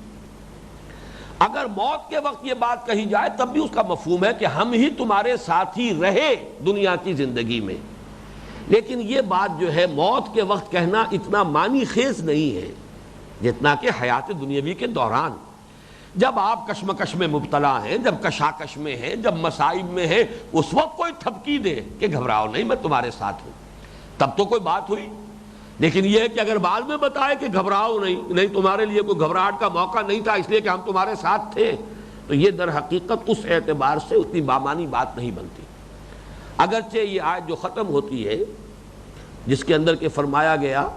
A: اگر موت کے وقت یہ بات کہی جائے تب بھی اس کا مفہوم ہے کہ ہم ہی تمہارے ساتھی رہے دنیا کی زندگی میں. لیکن یہ بات جو ہے موت کے وقت کہنا اتنا معنی خیز نہیں ہے جتنا کہ حیات دنیاوی کے دوران، جب آپ کشمکش میں مبتلا ہیں، جب کشاکش میں ہیں، جب مصائب میں ہیں، اس وقت کوئی تھپکی دے کہ گھبراؤ نہیں میں تمہارے ساتھ ہوں، تب تو کوئی بات ہوئی. لیکن یہ ہے کہ اگر بعد میں بتائے کہ گھبراؤ نہیں تمہارے لیے کوئی گھبراہٹ کا موقع نہیں تھا اس لیے کہ ہم تمہارے ساتھ تھے، تو یہ در حقیقت اس اعتبار سے اتنی بامانی بات نہیں بنتی. اگرچہ یہ آیت جو ختم ہوتی ہے جس کے اندر کہ فرمایا گیا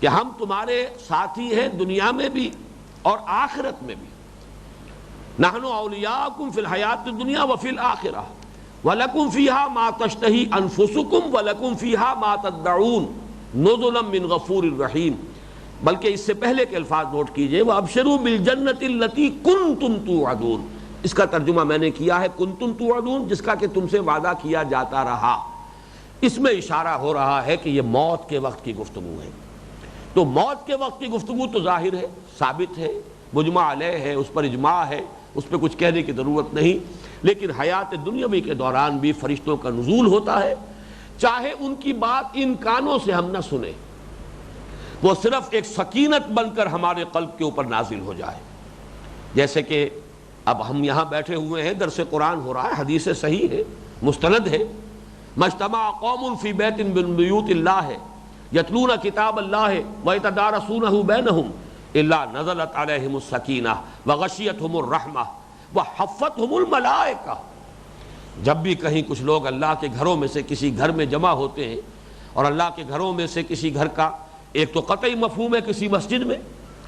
A: کہ ہم تمہارے ساتھی ہیں دنیا میں بھی اور آخرت میں بھی، نحن اولیاءکم فی الحیات الدنیا وفی الآخرہ وَلَكُمْ فِيهَا مَا تَشْتَهِي أَنفُسُكُمْ وَلَكُمْ فِيهَا مَا تَدَّعُونَ نُزُلًا مِّن غَفُورٍ رَحِيمٍ. بلکہ اس سے پہلے کے الفاظ نوٹ کیجئے وَأَبْشِرُوا بِالْجَنَّةِ الَّتِي كُنْتُمْ تُوعَدُونَ. اس کا ترجمہ میں نے کیا ہے کنتم توعدون، جس کا کہ تم سے وعدہ کیا جاتا رہا. اس میں اشارہ ہو رہا ہے کہ یہ موت کے وقت کی گفتگو ہے. تو موت کے وقت کی گفتگو تو ظاہر ہے، ثابت ہے، مجمع علیہ ہے، اس پر اجماع ہے، اس پہ کچھ کہنے کی ضرورت نہیں. لیکن حیات دنیاوی کے دوران بھی فرشتوں کا نزول ہوتا ہے، چاہے ان کی بات ان کانوں سے ہم نہ سنیں، وہ صرف ایک سکینت بن کر ہمارے قلب کے اوپر نازل ہو جائے. جیسے کہ اب ہم یہاں بیٹھے ہوئے ہیں، درس قرآن ہو رہا ہے، حدیث صحیح ہے، مستند ہے، مجتمع قوم فی بیت من بیوت اللہ یتلون کتاب اللہ ویتدارسونہ بینہم الا نزلت علیہم السکینہ وغشیتہم الرحمہ وحفتہم الملائکہ. جب بھی کہیں کچھ لوگ اللہ کے گھروں میں سے کسی گھر میں جمع ہوتے ہیں، اور اللہ کے گھروں میں سے کسی گھر کا ایک تو قطعی مفہوم ہے کسی مسجد میں،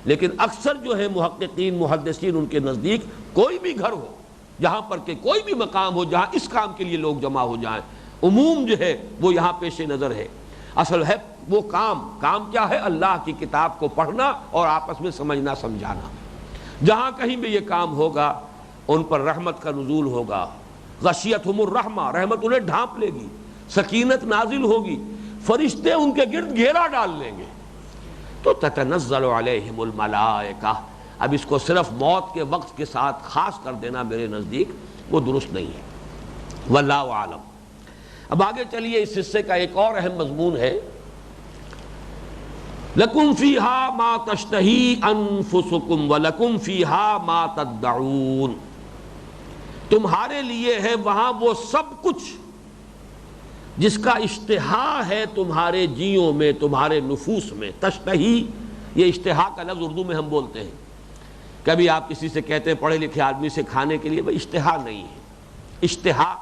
A: لیکن اکثر جو ہے محققین محدثین ان کے نزدیک کوئی بھی گھر ہو جہاں پر کہ کوئی بھی مقام ہو جہاں اس کام کے لیے لوگ جمع ہو جائیں، عموم جو ہے وہ یہاں پیش نظر ہے. اصل ہے وہ کام کیا ہے؟ اللہ کی کتاب کو پڑھنا اور آپس میں سمجھنا سمجھانا. جہاں کہیں بھی یہ کام ہوگا ان پر رحمت کا نزول ہوگا، غشیتہم الرحمہ، رحمت انہیں ڈھانپ لے گی، سکینت نازل ہوگی، فرشتے ان کے گرد گھیرا ڈال لیں گے. تو تتنزل علیہم الملائکہ. اب اس کو صرف موت کے وقت کے ساتھ خاص کر دینا میرے نزدیک وہ درست نہیں ہے. واللہ اعلم. اب آگے چلیے، اس حصے کا ایک اور اہم مضمون ہے لَكُمْ فِيهَا مَا تَشْتَهِي أَنفُسُكُمْ وَلَكُمْ فِيهَا مَا تَدَّعُونَ. تمہارے لیے ہے وہاں وہ سب کچھ جس کا اشتہا ہے تمہارے جیوں میں، تمہارے نفوس میں. تشتہی، یہ اشتہا کا لفظ اردو میں ہم بولتے ہیں. کبھی آپ کسی سے کہتے ہیں پڑھے لکھے آدمی سے کھانے کے لیے، بھائی اشتہا نہیں ہے. اشتہا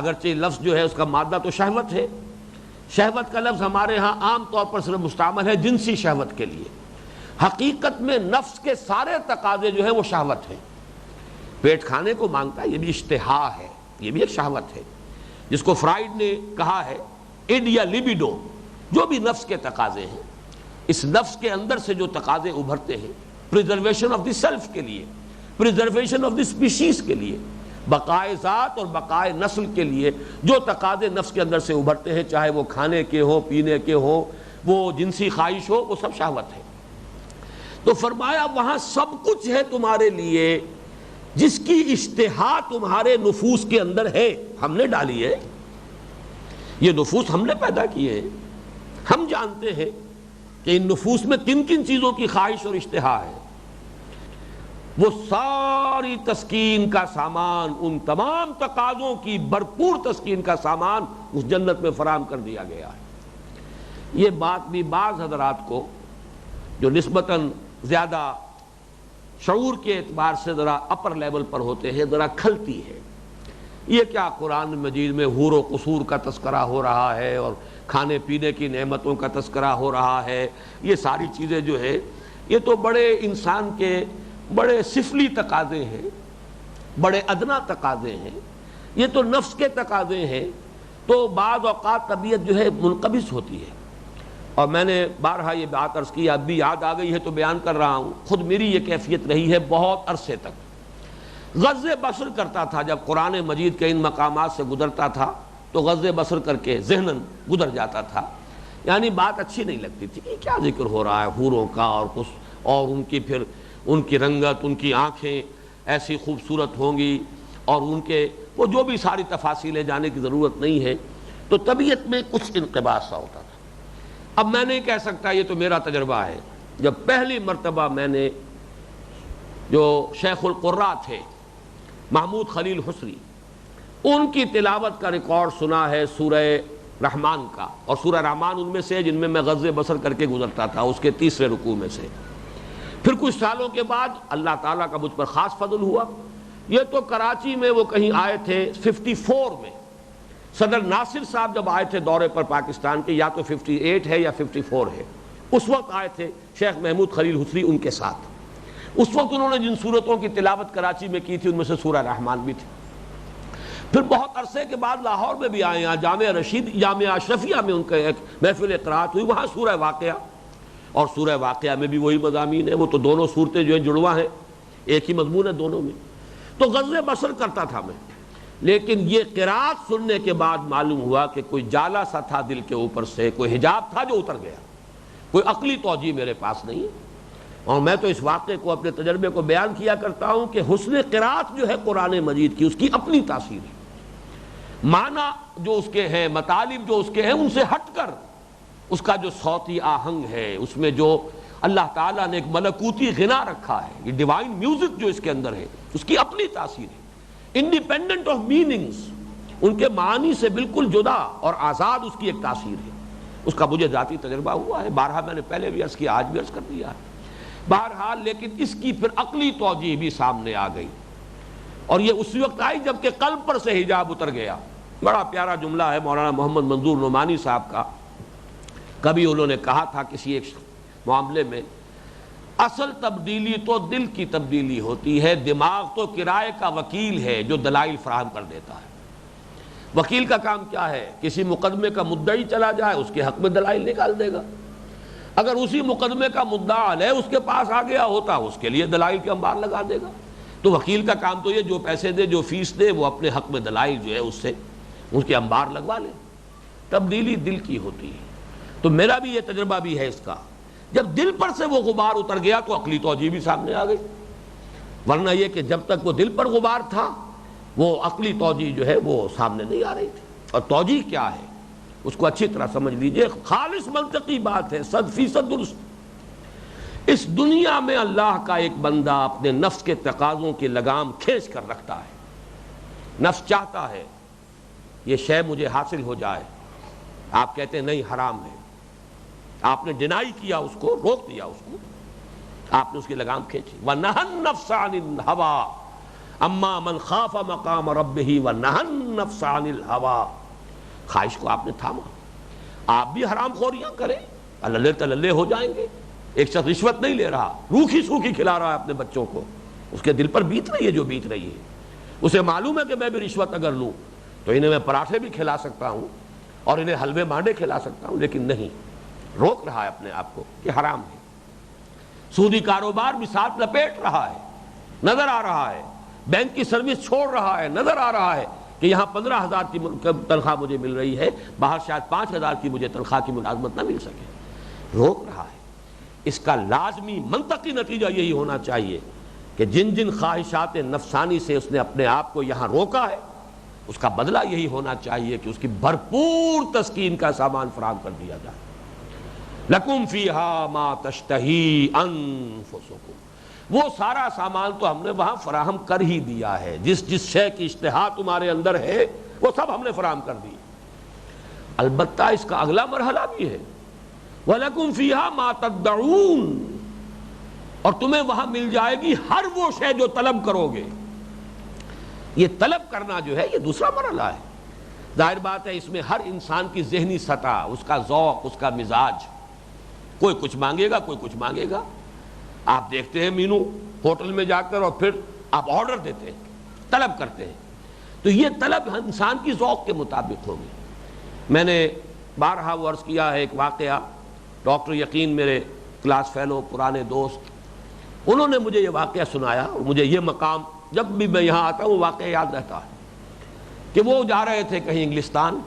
A: اگرچہ لفظ جو ہے اس کا مادہ تو شہوت ہے، شہوت کا لفظ ہمارے ہاں عام طور پر صرف مستعمل ہے جنسی شہوت کے لیے. حقیقت میں نفس کے سارے تقاضے جو ہیں وہ شہوت ہیں. پیٹ کھانے کو مانگتا ہے، یہ بھی اشتہا ہے، یہ بھی ایک شہوت ہے، جس کو فرائیڈ نے کہا ہے ایڈ یا لیبیڈو. جو بھی نفس کے تقاضے ہیں، اس نفس کے اندر سے جو تقاضے ابھرتے ہیں پریزرویشن آف دی سیلف کے لیے، پریزرویشن آف دی اسپیشیز کے لیے، بقائے ذات اور بقائے نسل کے لیے جو تقاضے نفس کے اندر سے ابھرتے ہیں، چاہے وہ کھانے کے ہوں، پینے کے ہوں، وہ جنسی خواہش ہو، وہ سب شہوت ہے. تو فرمایا وہاں سب کچھ ہے تمہارے لیے جس کی اشتہا تمہارے نفوس کے اندر ہے. ہم نے ڈالی ہے، یہ نفوس ہم نے پیدا کیے ہیں. ہم جانتے ہیں کہ ان نفوس میں کن کن چیزوں کی خواہش اور اشتہا ہے. وہ ساری تسکین کا سامان، ان تمام تقاضوں کی بھرپور تسکین کا سامان اس جنت میں فراہم کر دیا گیا ہے. یہ بات بھی بعض حضرات کو جو نسبتاً زیادہ شعور کے اعتبار سے ذرا اپر لیول پر ہوتے ہیں ذرا کھلتی ہے. یہ کیا قرآن مجید میں حور و قصور کا تذکرہ ہو رہا ہے اور کھانے پینے کی نعمتوں کا تذکرہ ہو رہا ہے، یہ ساری چیزیں جو ہے یہ تو بڑے انسان کے بڑے سفلی تقاضے ہیں. بڑے ادنا تقاضے ہیں، یہ تو نفس کے تقاضے ہیں، تو بعض اوقات طبیعت جو ہے منقبض ہوتی ہے۔ اور میں نے بارہا یہ بات عرض کی، اب بھی یاد آ گئی ہے تو بیان کر رہا ہوں، خود میری یہ کیفیت رہی ہے بہت عرصے تک۔ غض بصر کرتا تھا، جب قرآن مجید کے ان مقامات سے گزرتا تھا تو غض بصر کر کے ذہناً گزر جاتا تھا، یعنی بات اچھی نہیں لگتی تھی کہ کیا ذکر ہو رہا ہے حوروں کا اور کچھ، اور ان کی پھر ان کی رنگت، ان کی آنکھیں ایسی خوبصورت ہوں گی، اور ان کے وہ جو بھی ساری تفاصیلیں جانے کی ضرورت نہیں ہے، تو طبیعت میں کچھ انقباض سا ہوتا تھا۔ اب میں نہیں کہہ سکتا، یہ تو میرا تجربہ ہے، جب پہلی مرتبہ میں نے جو شیخ القراء تھے محمود خلیل حسری، ان کی تلاوت کا ریکارڈ سنا ہے سورہ رحمان کا، اور سورہ رحمان ان میں سے جن میں میں غض بصر کر کے گزرتا تھا، اس کے تیسرے رکوع میں سے۔ پھر کچھ سالوں کے بعد اللہ تعالیٰ کا مجھ پر خاص فضل ہوا، یہ تو کراچی میں وہ کہیں آئے تھے 54 میں، صدر ناصر صاحب جب آئے تھے دورے پر پاکستان کے، یا تو 58 ہے یا 54 ہے، اس وقت آئے تھے شیخ محمود خلیل حسری ان کے ساتھ۔ اس وقت انہوں نے جن صورتوں کی تلاوت کراچی میں کی تھی ان میں سے سورہ رحمان بھی تھی۔ پھر بہت عرصے کے بعد لاہور میں بھی آئے، یہاں جامعہ اشرفیہ میں ان کا ایک محفل قرات ہوئی، وہاں سورہ واقعہ، اور سورہ واقعہ میں بھی وہی مضامین ہیں، وہ تو دونوں صورتیں جو ہیں جڑواں ہیں، ایک ہی مضمون ہے دونوں میں۔ تو غض بصر کرتا تھا میں، لیکن یہ قرات سننے کے بعد معلوم ہوا کہ کوئی جالا سا تھا دل کے اوپر سے، کوئی حجاب تھا جو اتر گیا، کوئی عقلی توجیہ میرے پاس نہیں ہے۔ اور میں تو اس واقعے کو، اپنے تجربے کو بیان کیا کرتا ہوں کہ حسن قرات جو ہے قرآن مجید کی، اس کی اپنی تاثیر ہے، معنی جو اس کے ہیں، مطالب جو اس کے ہیں، ان سے ہٹ کر اس کا جو صوتی آہنگ ہے، اس میں جو اللہ تعالیٰ نے ایک ملکوتی غنا رکھا ہے، یہ ڈیوائن میوزک جو اس کے اندر ہے، اس کی اپنی تاثیر ہے، انڈیپینڈنٹ آف میننگز، ان کے معنی سے بالکل جدا اور آزاد اس کی ایک تاثیر ہے۔ اس کا مجھے ذاتی تجربہ ہوا ہے، بارہا میں نے پہلے بھی عرض کیا، آج بھی عرض کر دیا ہے بہرحال، لیکن اس کی پھر عقلی توجیہ بھی سامنے آ گئی، اور یہ اسی وقت آئی جب کہ قلب پر سے حجاب اتر گیا۔ بڑا پیارا جملہ ہے مولانا محمد منظور نعمانی صاحب کا، کبھی انہوں نے کہا تھا کسی ایک معاملے میں، اصل تبدیلی تو دل کی تبدیلی ہوتی ہے، دماغ تو کرائے کا وکیل ہے جو دلائل فراہم کر دیتا ہے۔ وکیل کا کام کیا ہے؟ کسی مقدمے کا مدعی چلا جائے اس کے حق میں دلائل نکال دے گا، اگر اسی مقدمے کا مدعا علیہ اس کے پاس آ گیا ہوتا اس کے لیے دلائل کے انبار لگا دے گا۔ تو وکیل کا کام تو یہ، جو پیسے دے، جو فیس دے، وہ اپنے حق میں دلائل جو ہے اس سے اس کے انبار لگوا لے۔ تبدیلی دل کی ہوتی ہے، تو میرا بھی یہ تجربہ بھی ہے اس کا، جب دل پر سے وہ غبار اتر گیا تو عقلی توجیہ بھی سامنے آ گئی، ورنہ یہ کہ جب تک وہ دل پر غبار تھا وہ عقلی توجیہ جو ہے وہ سامنے نہیں آ رہی تھی۔ اور توجیہ کیا ہے اس کو اچھی طرح سمجھ لیجئے، خالص منطقی بات ہے، 100% درست۔ اس دنیا میں اللہ کا ایک بندہ اپنے نفس کے تقاضوں کی لگام کھینچ کر رکھتا ہے، نفس چاہتا ہے یہ شے مجھے حاصل ہو جائے، آپ کہتے ہیں نہیں حرام ہے، آپ نے ڈینائی کیا، اس کو روک دیا، اس کو آپ نے اس کی لگام کھینچی۔ وَنَهَى النَّفْسَ عَنِ الْهَوَىٰ أَمَّا مَنْ خَافَ مَقَامَ رَبِّهِ وَنَهَى النَّفْسَ عَنِ الْهَوَىٰ، خواہش کو آپ نے تھاما۔ آپ بھی حرام خوریاں کریں، اللہ تللے ہو جائیں گے۔ ایک شخص رشوت نہیں لے رہا، روکھی سوکھی کھلا رہا ہے اپنے بچوں کو، اس کے دل پر بیت رہی ہے جو بیت رہی ہے، اسے معلوم ہے کہ میں بھی رشوت اگر لوں تو انہیں میں پراٹھے بھی کھلا سکتا ہوں اور انہیں حلوے مانڈے کھلا سکتا ہوں، لیکن نہیں، روک رہا ہے اپنے آپ کو کہ حرام ہے۔ سودی کاروبار بھی ساتھ لپیٹ رہا ہے، نظر آ رہا ہے، بینک کی سروس چھوڑ رہا ہے، نظر آ رہا ہے کہ یہاں 15,000 کی تنخواہ مجھے مل رہی ہے، باہر شاید 5,000 کی مجھے تنخواہ کی ملازمت نہ مل سکے، روک رہا ہے۔ اس کا لازمی منطقی نتیجہ یہی ہونا چاہیے کہ جن جن خواہشات نفسانی سے اس نے اپنے آپ کو یہاں روکا ہے، اس کا بدلہ یہی ہونا چاہیے کہ اس کی بھرپور تسکین کا سامان فراہم کر دیا جائے۔ لَكُمْ فِيهَا مَا تَشْتَهِي أَنفُسُكُمْ، وہ سارا سامان تو ہم نے وہاں فراہم کر ہی دیا ہے، جس جس شے کی اشتہا تمہارے اندر ہے وہ سب ہم نے فراہم کر دی۔ البتہ اس کا اگلا مرحلہ بھی ہے، وَلَكُمْ فِيهَا مَا تَدَّعُونَ، اور تمہیں وہاں مل جائے گی ہر وہ شے جو طلب کرو گے۔ یہ طلب کرنا جو ہے یہ دوسرا مرحلہ ہے۔ ظاہر بات ہے اس میں ہر انسان کی ذہنی سطح، اس کا ذوق، اس کا مزاج، کوئی کچھ مانگے گا، کوئی کچھ مانگے گا۔ آپ دیکھتے ہیں مینو ہوٹل میں جا کر، اور پھر آپ آرڈر دیتے ہیں طلب کرتے ہیں، تو یہ طلب انسان کی ذوق کے مطابق ہوگی۔ میں نے بارہا وہ عرض کیا ہے، ایک واقعہ ڈاکٹر یقین میرے کلاس فیلو پرانے دوست، انہوں نے مجھے یہ واقعہ سنایا، اور مجھے یہ مقام جب بھی میں یہاں آتا ہوں وہ واقعہ یاد رہتا ہے کہ وہ جا رہے تھے کہیں انگلستان،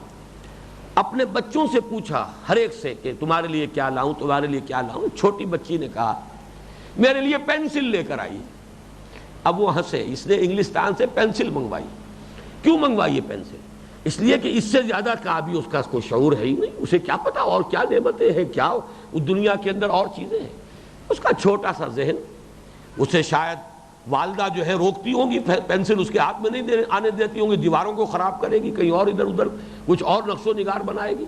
A: اپنے بچوں سے پوچھا ہر ایک سے کہ تمہارے لیے کیا لاؤں، تمہارے لیے کیا لاؤں۔ چھوٹی بچی نے کہا میرے لیے پینسل لے کر آئی۔ اب وہ ہنسے، اس نے انگلستان سے پینسل منگوائی۔ کیوں منگوائی یہ پینسل؟ اس لیے کہ اس سے زیادہ کا بھی اس کا کوئی شعور ہے ہی نہیں، اسے کیا پتا اور کیا نعمتیں ہیں، کیا اس دنیا کے اندر اور چیزیں ہیں۔ اس کا چھوٹا سا ذہن، اسے شاید والدہ جو ہے روکتی ہوں گی، پینسل اس کے ہاتھ میں نہیں آنے دیتی ہوں گی، دیواروں کو خراب کرے گی، کہیں اور ادھر ادھر کچھ اور نقش و نگار بنائے گی۔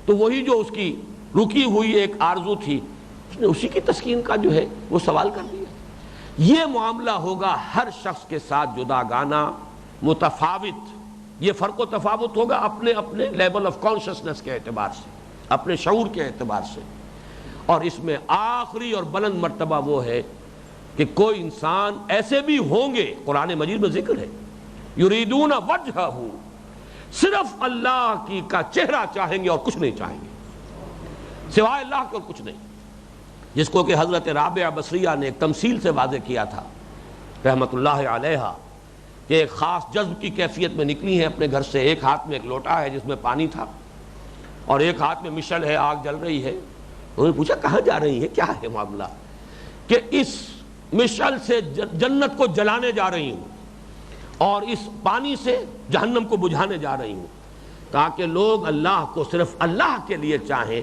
A: تو وہی جو اس کی رکی ہوئی ایک آرزو تھی، اس نے اسی کی تسکین کا جو ہے وہ سوال کر دیا۔ یہ معاملہ ہوگا ہر شخص کے ساتھ جداگانہ، متفاوت، یہ فرق و تفاوت ہوگا اپنے اپنے لیول آف کانشسنس کے اعتبار سے، اپنے شعور کے اعتبار سے۔ اور اس میں آخری اور بلند مرتبہ وہ ہے کہ کوئی انسان ایسے بھی ہوں گے، قرآن مجید میں ذکر ہے، یریدون وجہہ، صرف اللہ کی کا چہرہ چاہیں گے اور کچھ نہیں چاہیں گے، سوائے اللہ کے اور کچھ نہیں، جس کو کہ حضرت رابعہ بصریہ نے ایک تمثیل سے واضح کیا تھا رحمت اللہ علیہا، کہ ایک خاص جذب کی کیفیت میں نکلی ہیں اپنے گھر سے، ایک ہاتھ میں ایک لوٹا ہے جس میں پانی تھا، اور ایک ہاتھ میں مشعل ہے، آگ جل رہی ہے۔ انہوں نے پوچھا کہاں جا رہی ہیں، کیا ہے معاملہ؟ کہ اس مشعل سے جنت کو جلانے جا رہی ہوں، اور اس پانی سے جہنم کو بجھانے جا رہی ہوں، تاکہ لوگ اللہ کو صرف اللہ کے لیے چاہیں،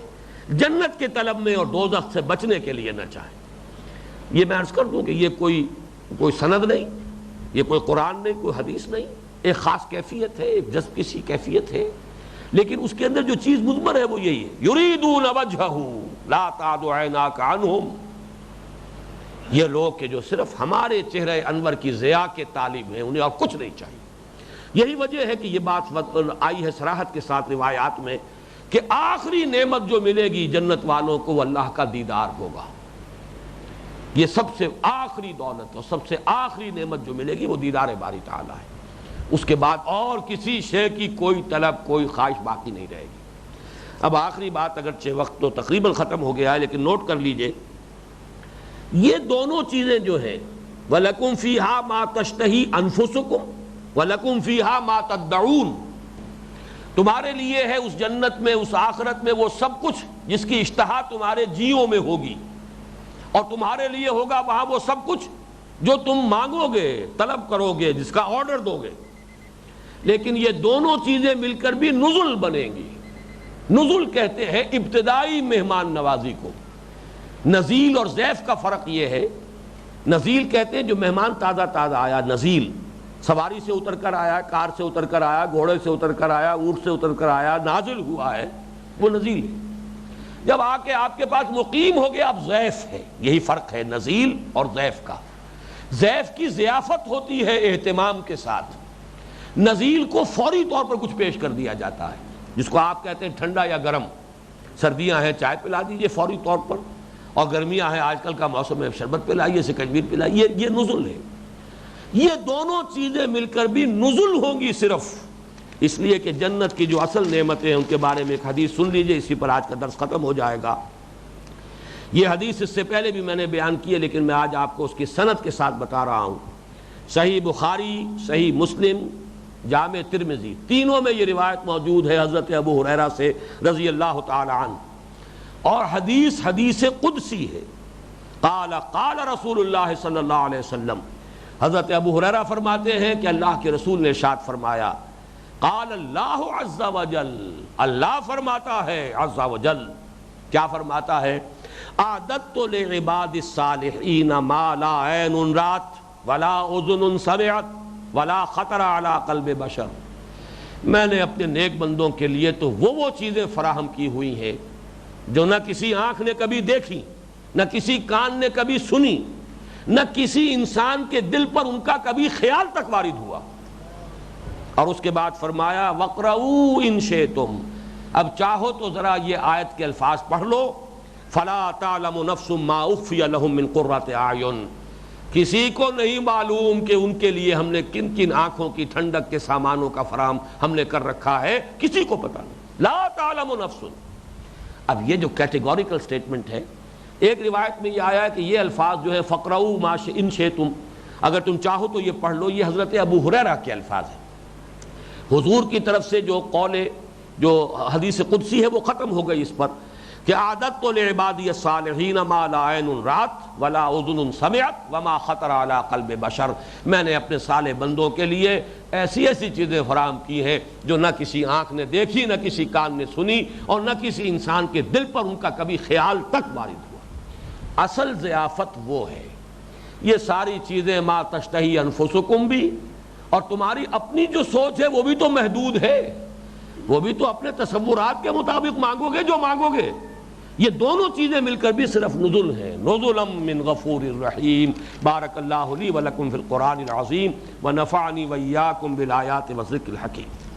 A: جنت کے طلب میں اور دوزخ سے بچنے کے لیے نہ چاہیں۔ یہ میں عرض کر دوں کہ یہ کوئی سند نہیں، یہ کوئی قرآن نہیں، کوئی حدیث نہیں، ایک خاص کیفیت ہے، ایک جذب کی سی کیفیت ہے، لیکن اس کے اندر جو چیز مضمر ہے وہ یہی ہے، یریدون وجہہ لا تعد عیناک عنہم، یہ لوگ کہ جو صرف ہمارے چہرے انور کی ضیاء کے طالب ہیں، انہیں اور کچھ نہیں چاہیے۔ یہی وجہ ہے کہ یہ بات آئی ہے صراحت کے ساتھ روایات میں کہ آخری نعمت جو ملے گی جنت والوں کو وہ اللہ کا دیدار ہوگا۔ یہ سب سے آخری دولت اور سب سے آخری نعمت جو ملے گی وہ دیدار باری تعالیٰ ہے۔ اس کے بعد اور کسی شے کی کوئی طلب، کوئی خواہش باقی نہیں رہے گی۔ اب آخری بات، اگرچہ وقت تو تقریباً ختم ہو گیا ہے لیکن نوٹ کر لیجئے، یہ دونوں چیزیں جو ہیں وَلَكُمْ فِيهَا مَا تَشْتَهِي أَنفُسُكُمْ وَلَكُمْ فِيهَا مَا تَدَّعُونَ، تمہارے لیے ہے اس جنت میں، اس آخرت میں وہ سب کچھ جس کی اشتہا تمہارے جیوں میں ہوگی، اور تمہارے لیے ہوگا وہاں وہ سب کچھ جو تم مانگو گے، طلب کرو گے، جس کا آرڈر دو گے۔ لیکن یہ دونوں چیزیں مل کر بھی نزل بنیں گی۔ نزل کہتے ہیں ابتدائی مہمان نوازی کو۔ نزیل اور ضیف کا فرق یہ ہے، نزیل کہتے ہیں جو مہمان تازہ تازہ آیا، نزیل سواری سے اتر کر آیا، کار سے اتر کر آیا، گھوڑے سے اتر کر آیا، اونٹ سے اتر کر آیا، نازل ہوا ہے، وہ نزیل ہے۔ جب آ کے آپ کے پاس مقیم ہو گیا، اب ضیف ہے۔ یہی فرق ہے نزیل اور ضیف کا۔ ضیف کی ضیافت ہوتی ہے اہتمام کے ساتھ، نزیل کو فوری طور پر کچھ پیش کر دیا جاتا ہے، جس کو آپ کہتے ہیں ٹھنڈا یا گرم۔ سردیاں ہیں چائے پلا دیجئے فوری طور پر، اور گرمیاں ہیں آج کل کا موسم ہے شربت پلائیے، سکنجبیر پلائیے، یہ نزل ہے۔ یہ دونوں چیزیں مل کر بھی نزل ہوں گی صرف اس لیے کہ جنت کی جو اصل نعمتیں ہیں ان کے بارے میں ایک حدیث سن لیجئے، اسی پر آج کا درس ختم ہو جائے گا۔ یہ حدیث اس سے پہلے بھی میں نے بیان کی ہے لیکن میں آج آپ کو اس کی سند کے ساتھ بتا رہا ہوں۔ صحیح بخاری، صحیح مسلم، جامع ترمذی، تینوں میں یہ روایت موجود ہے حضرت ابو ہریرہ سے رضی اللہ تعالی عنہ، اور حدیث قدسی ہے۔ قال قال رسول اللہ صلی اللہ علیہ وسلم، حضرت ابو ہریرہ فرماتے ہیں کہ اللہ کے رسول نے ارشاد فرمایا، قال اللہ عز وجل، اللہ فرماتا ہے عز وجل، کیا فرماتا ہے؟ اعددت لعباد الصالحین ما لا عین رات ولا اذن سمعت ولا خطر علی قلب بشر، میں نے اپنے نیک بندوں کے لیے تو وہ چیزیں فراہم کی ہوئی ہیں جو نہ کسی آنکھ نے کبھی دیکھی، نہ کسی کان نے کبھی سنی، نہ کسی انسان کے دل پر ان کا کبھی خیال تک وارد ہوا۔ اور اس کے بعد فرمایا وَقْرَؤُوا إِن شِئْتُمْ، اب چاہو تو ذرا یہ آیت کے الفاظ پڑھ لو، فَلَا تَعْلَمُ نَفْسٌ مَا أُخْفِيَ لَهُم مِّن قُرَّةِ أَعْيُنٍ، کسی کو نہیں معلوم کہ ان کے لیے ہم نے کن کن آنکھوں کی ٹھنڈک کے سامانوں کا فراہم ہم نے کر رکھا ہے، کسی کو پتہ نہیں، لا تعلم نفس۔ اب یہ جو کیٹیگوریکل سٹیٹمنٹ ہے، ایک روایت میں یہ آیا ہے کہ یہ الفاظ جو ہے فقرؤوا ما ان شئتم، اگر تم چاہو تو یہ پڑھ لو، یہ حضرت ابو ہریرہ کے الفاظ ہیں۔ حضور کی طرف سے جو قول، جو حدیث قدسی ہے وہ ختم ہو گئی اس پر کہ اعددت لعبادی الصالحین ما لا عین رات ولا اذن سمعت وما خطر علی قلب بشر، میں نے اپنے صالح بندوں کے لیے ایسی ایسی چیزیں فراہم کی ہیں جو نہ کسی آنکھ نے دیکھی، نہ کسی کان نے سنی، اور نہ کسی انسان کے دل پر ان کا کبھی خیال تک وارد ہوا۔ اصل ضیافت وہ ہے، یہ ساری چیزیں ما تشتہی انفسکم بھی، اور تمہاری اپنی جو سوچ ہے وہ بھی تو محدود ہے، وہ بھی تو اپنے تصورات کے مطابق مانگو گے جو مانگو گے۔ یہ دونوں چیزیں مل کر بھی صرف نزل ہیں، نزلا من غفور الرحیم۔ بارک اللہ لی ولکم فی القرآن العظیم ونفعنی وإیاکم بالآیات والذکر الحکیم۔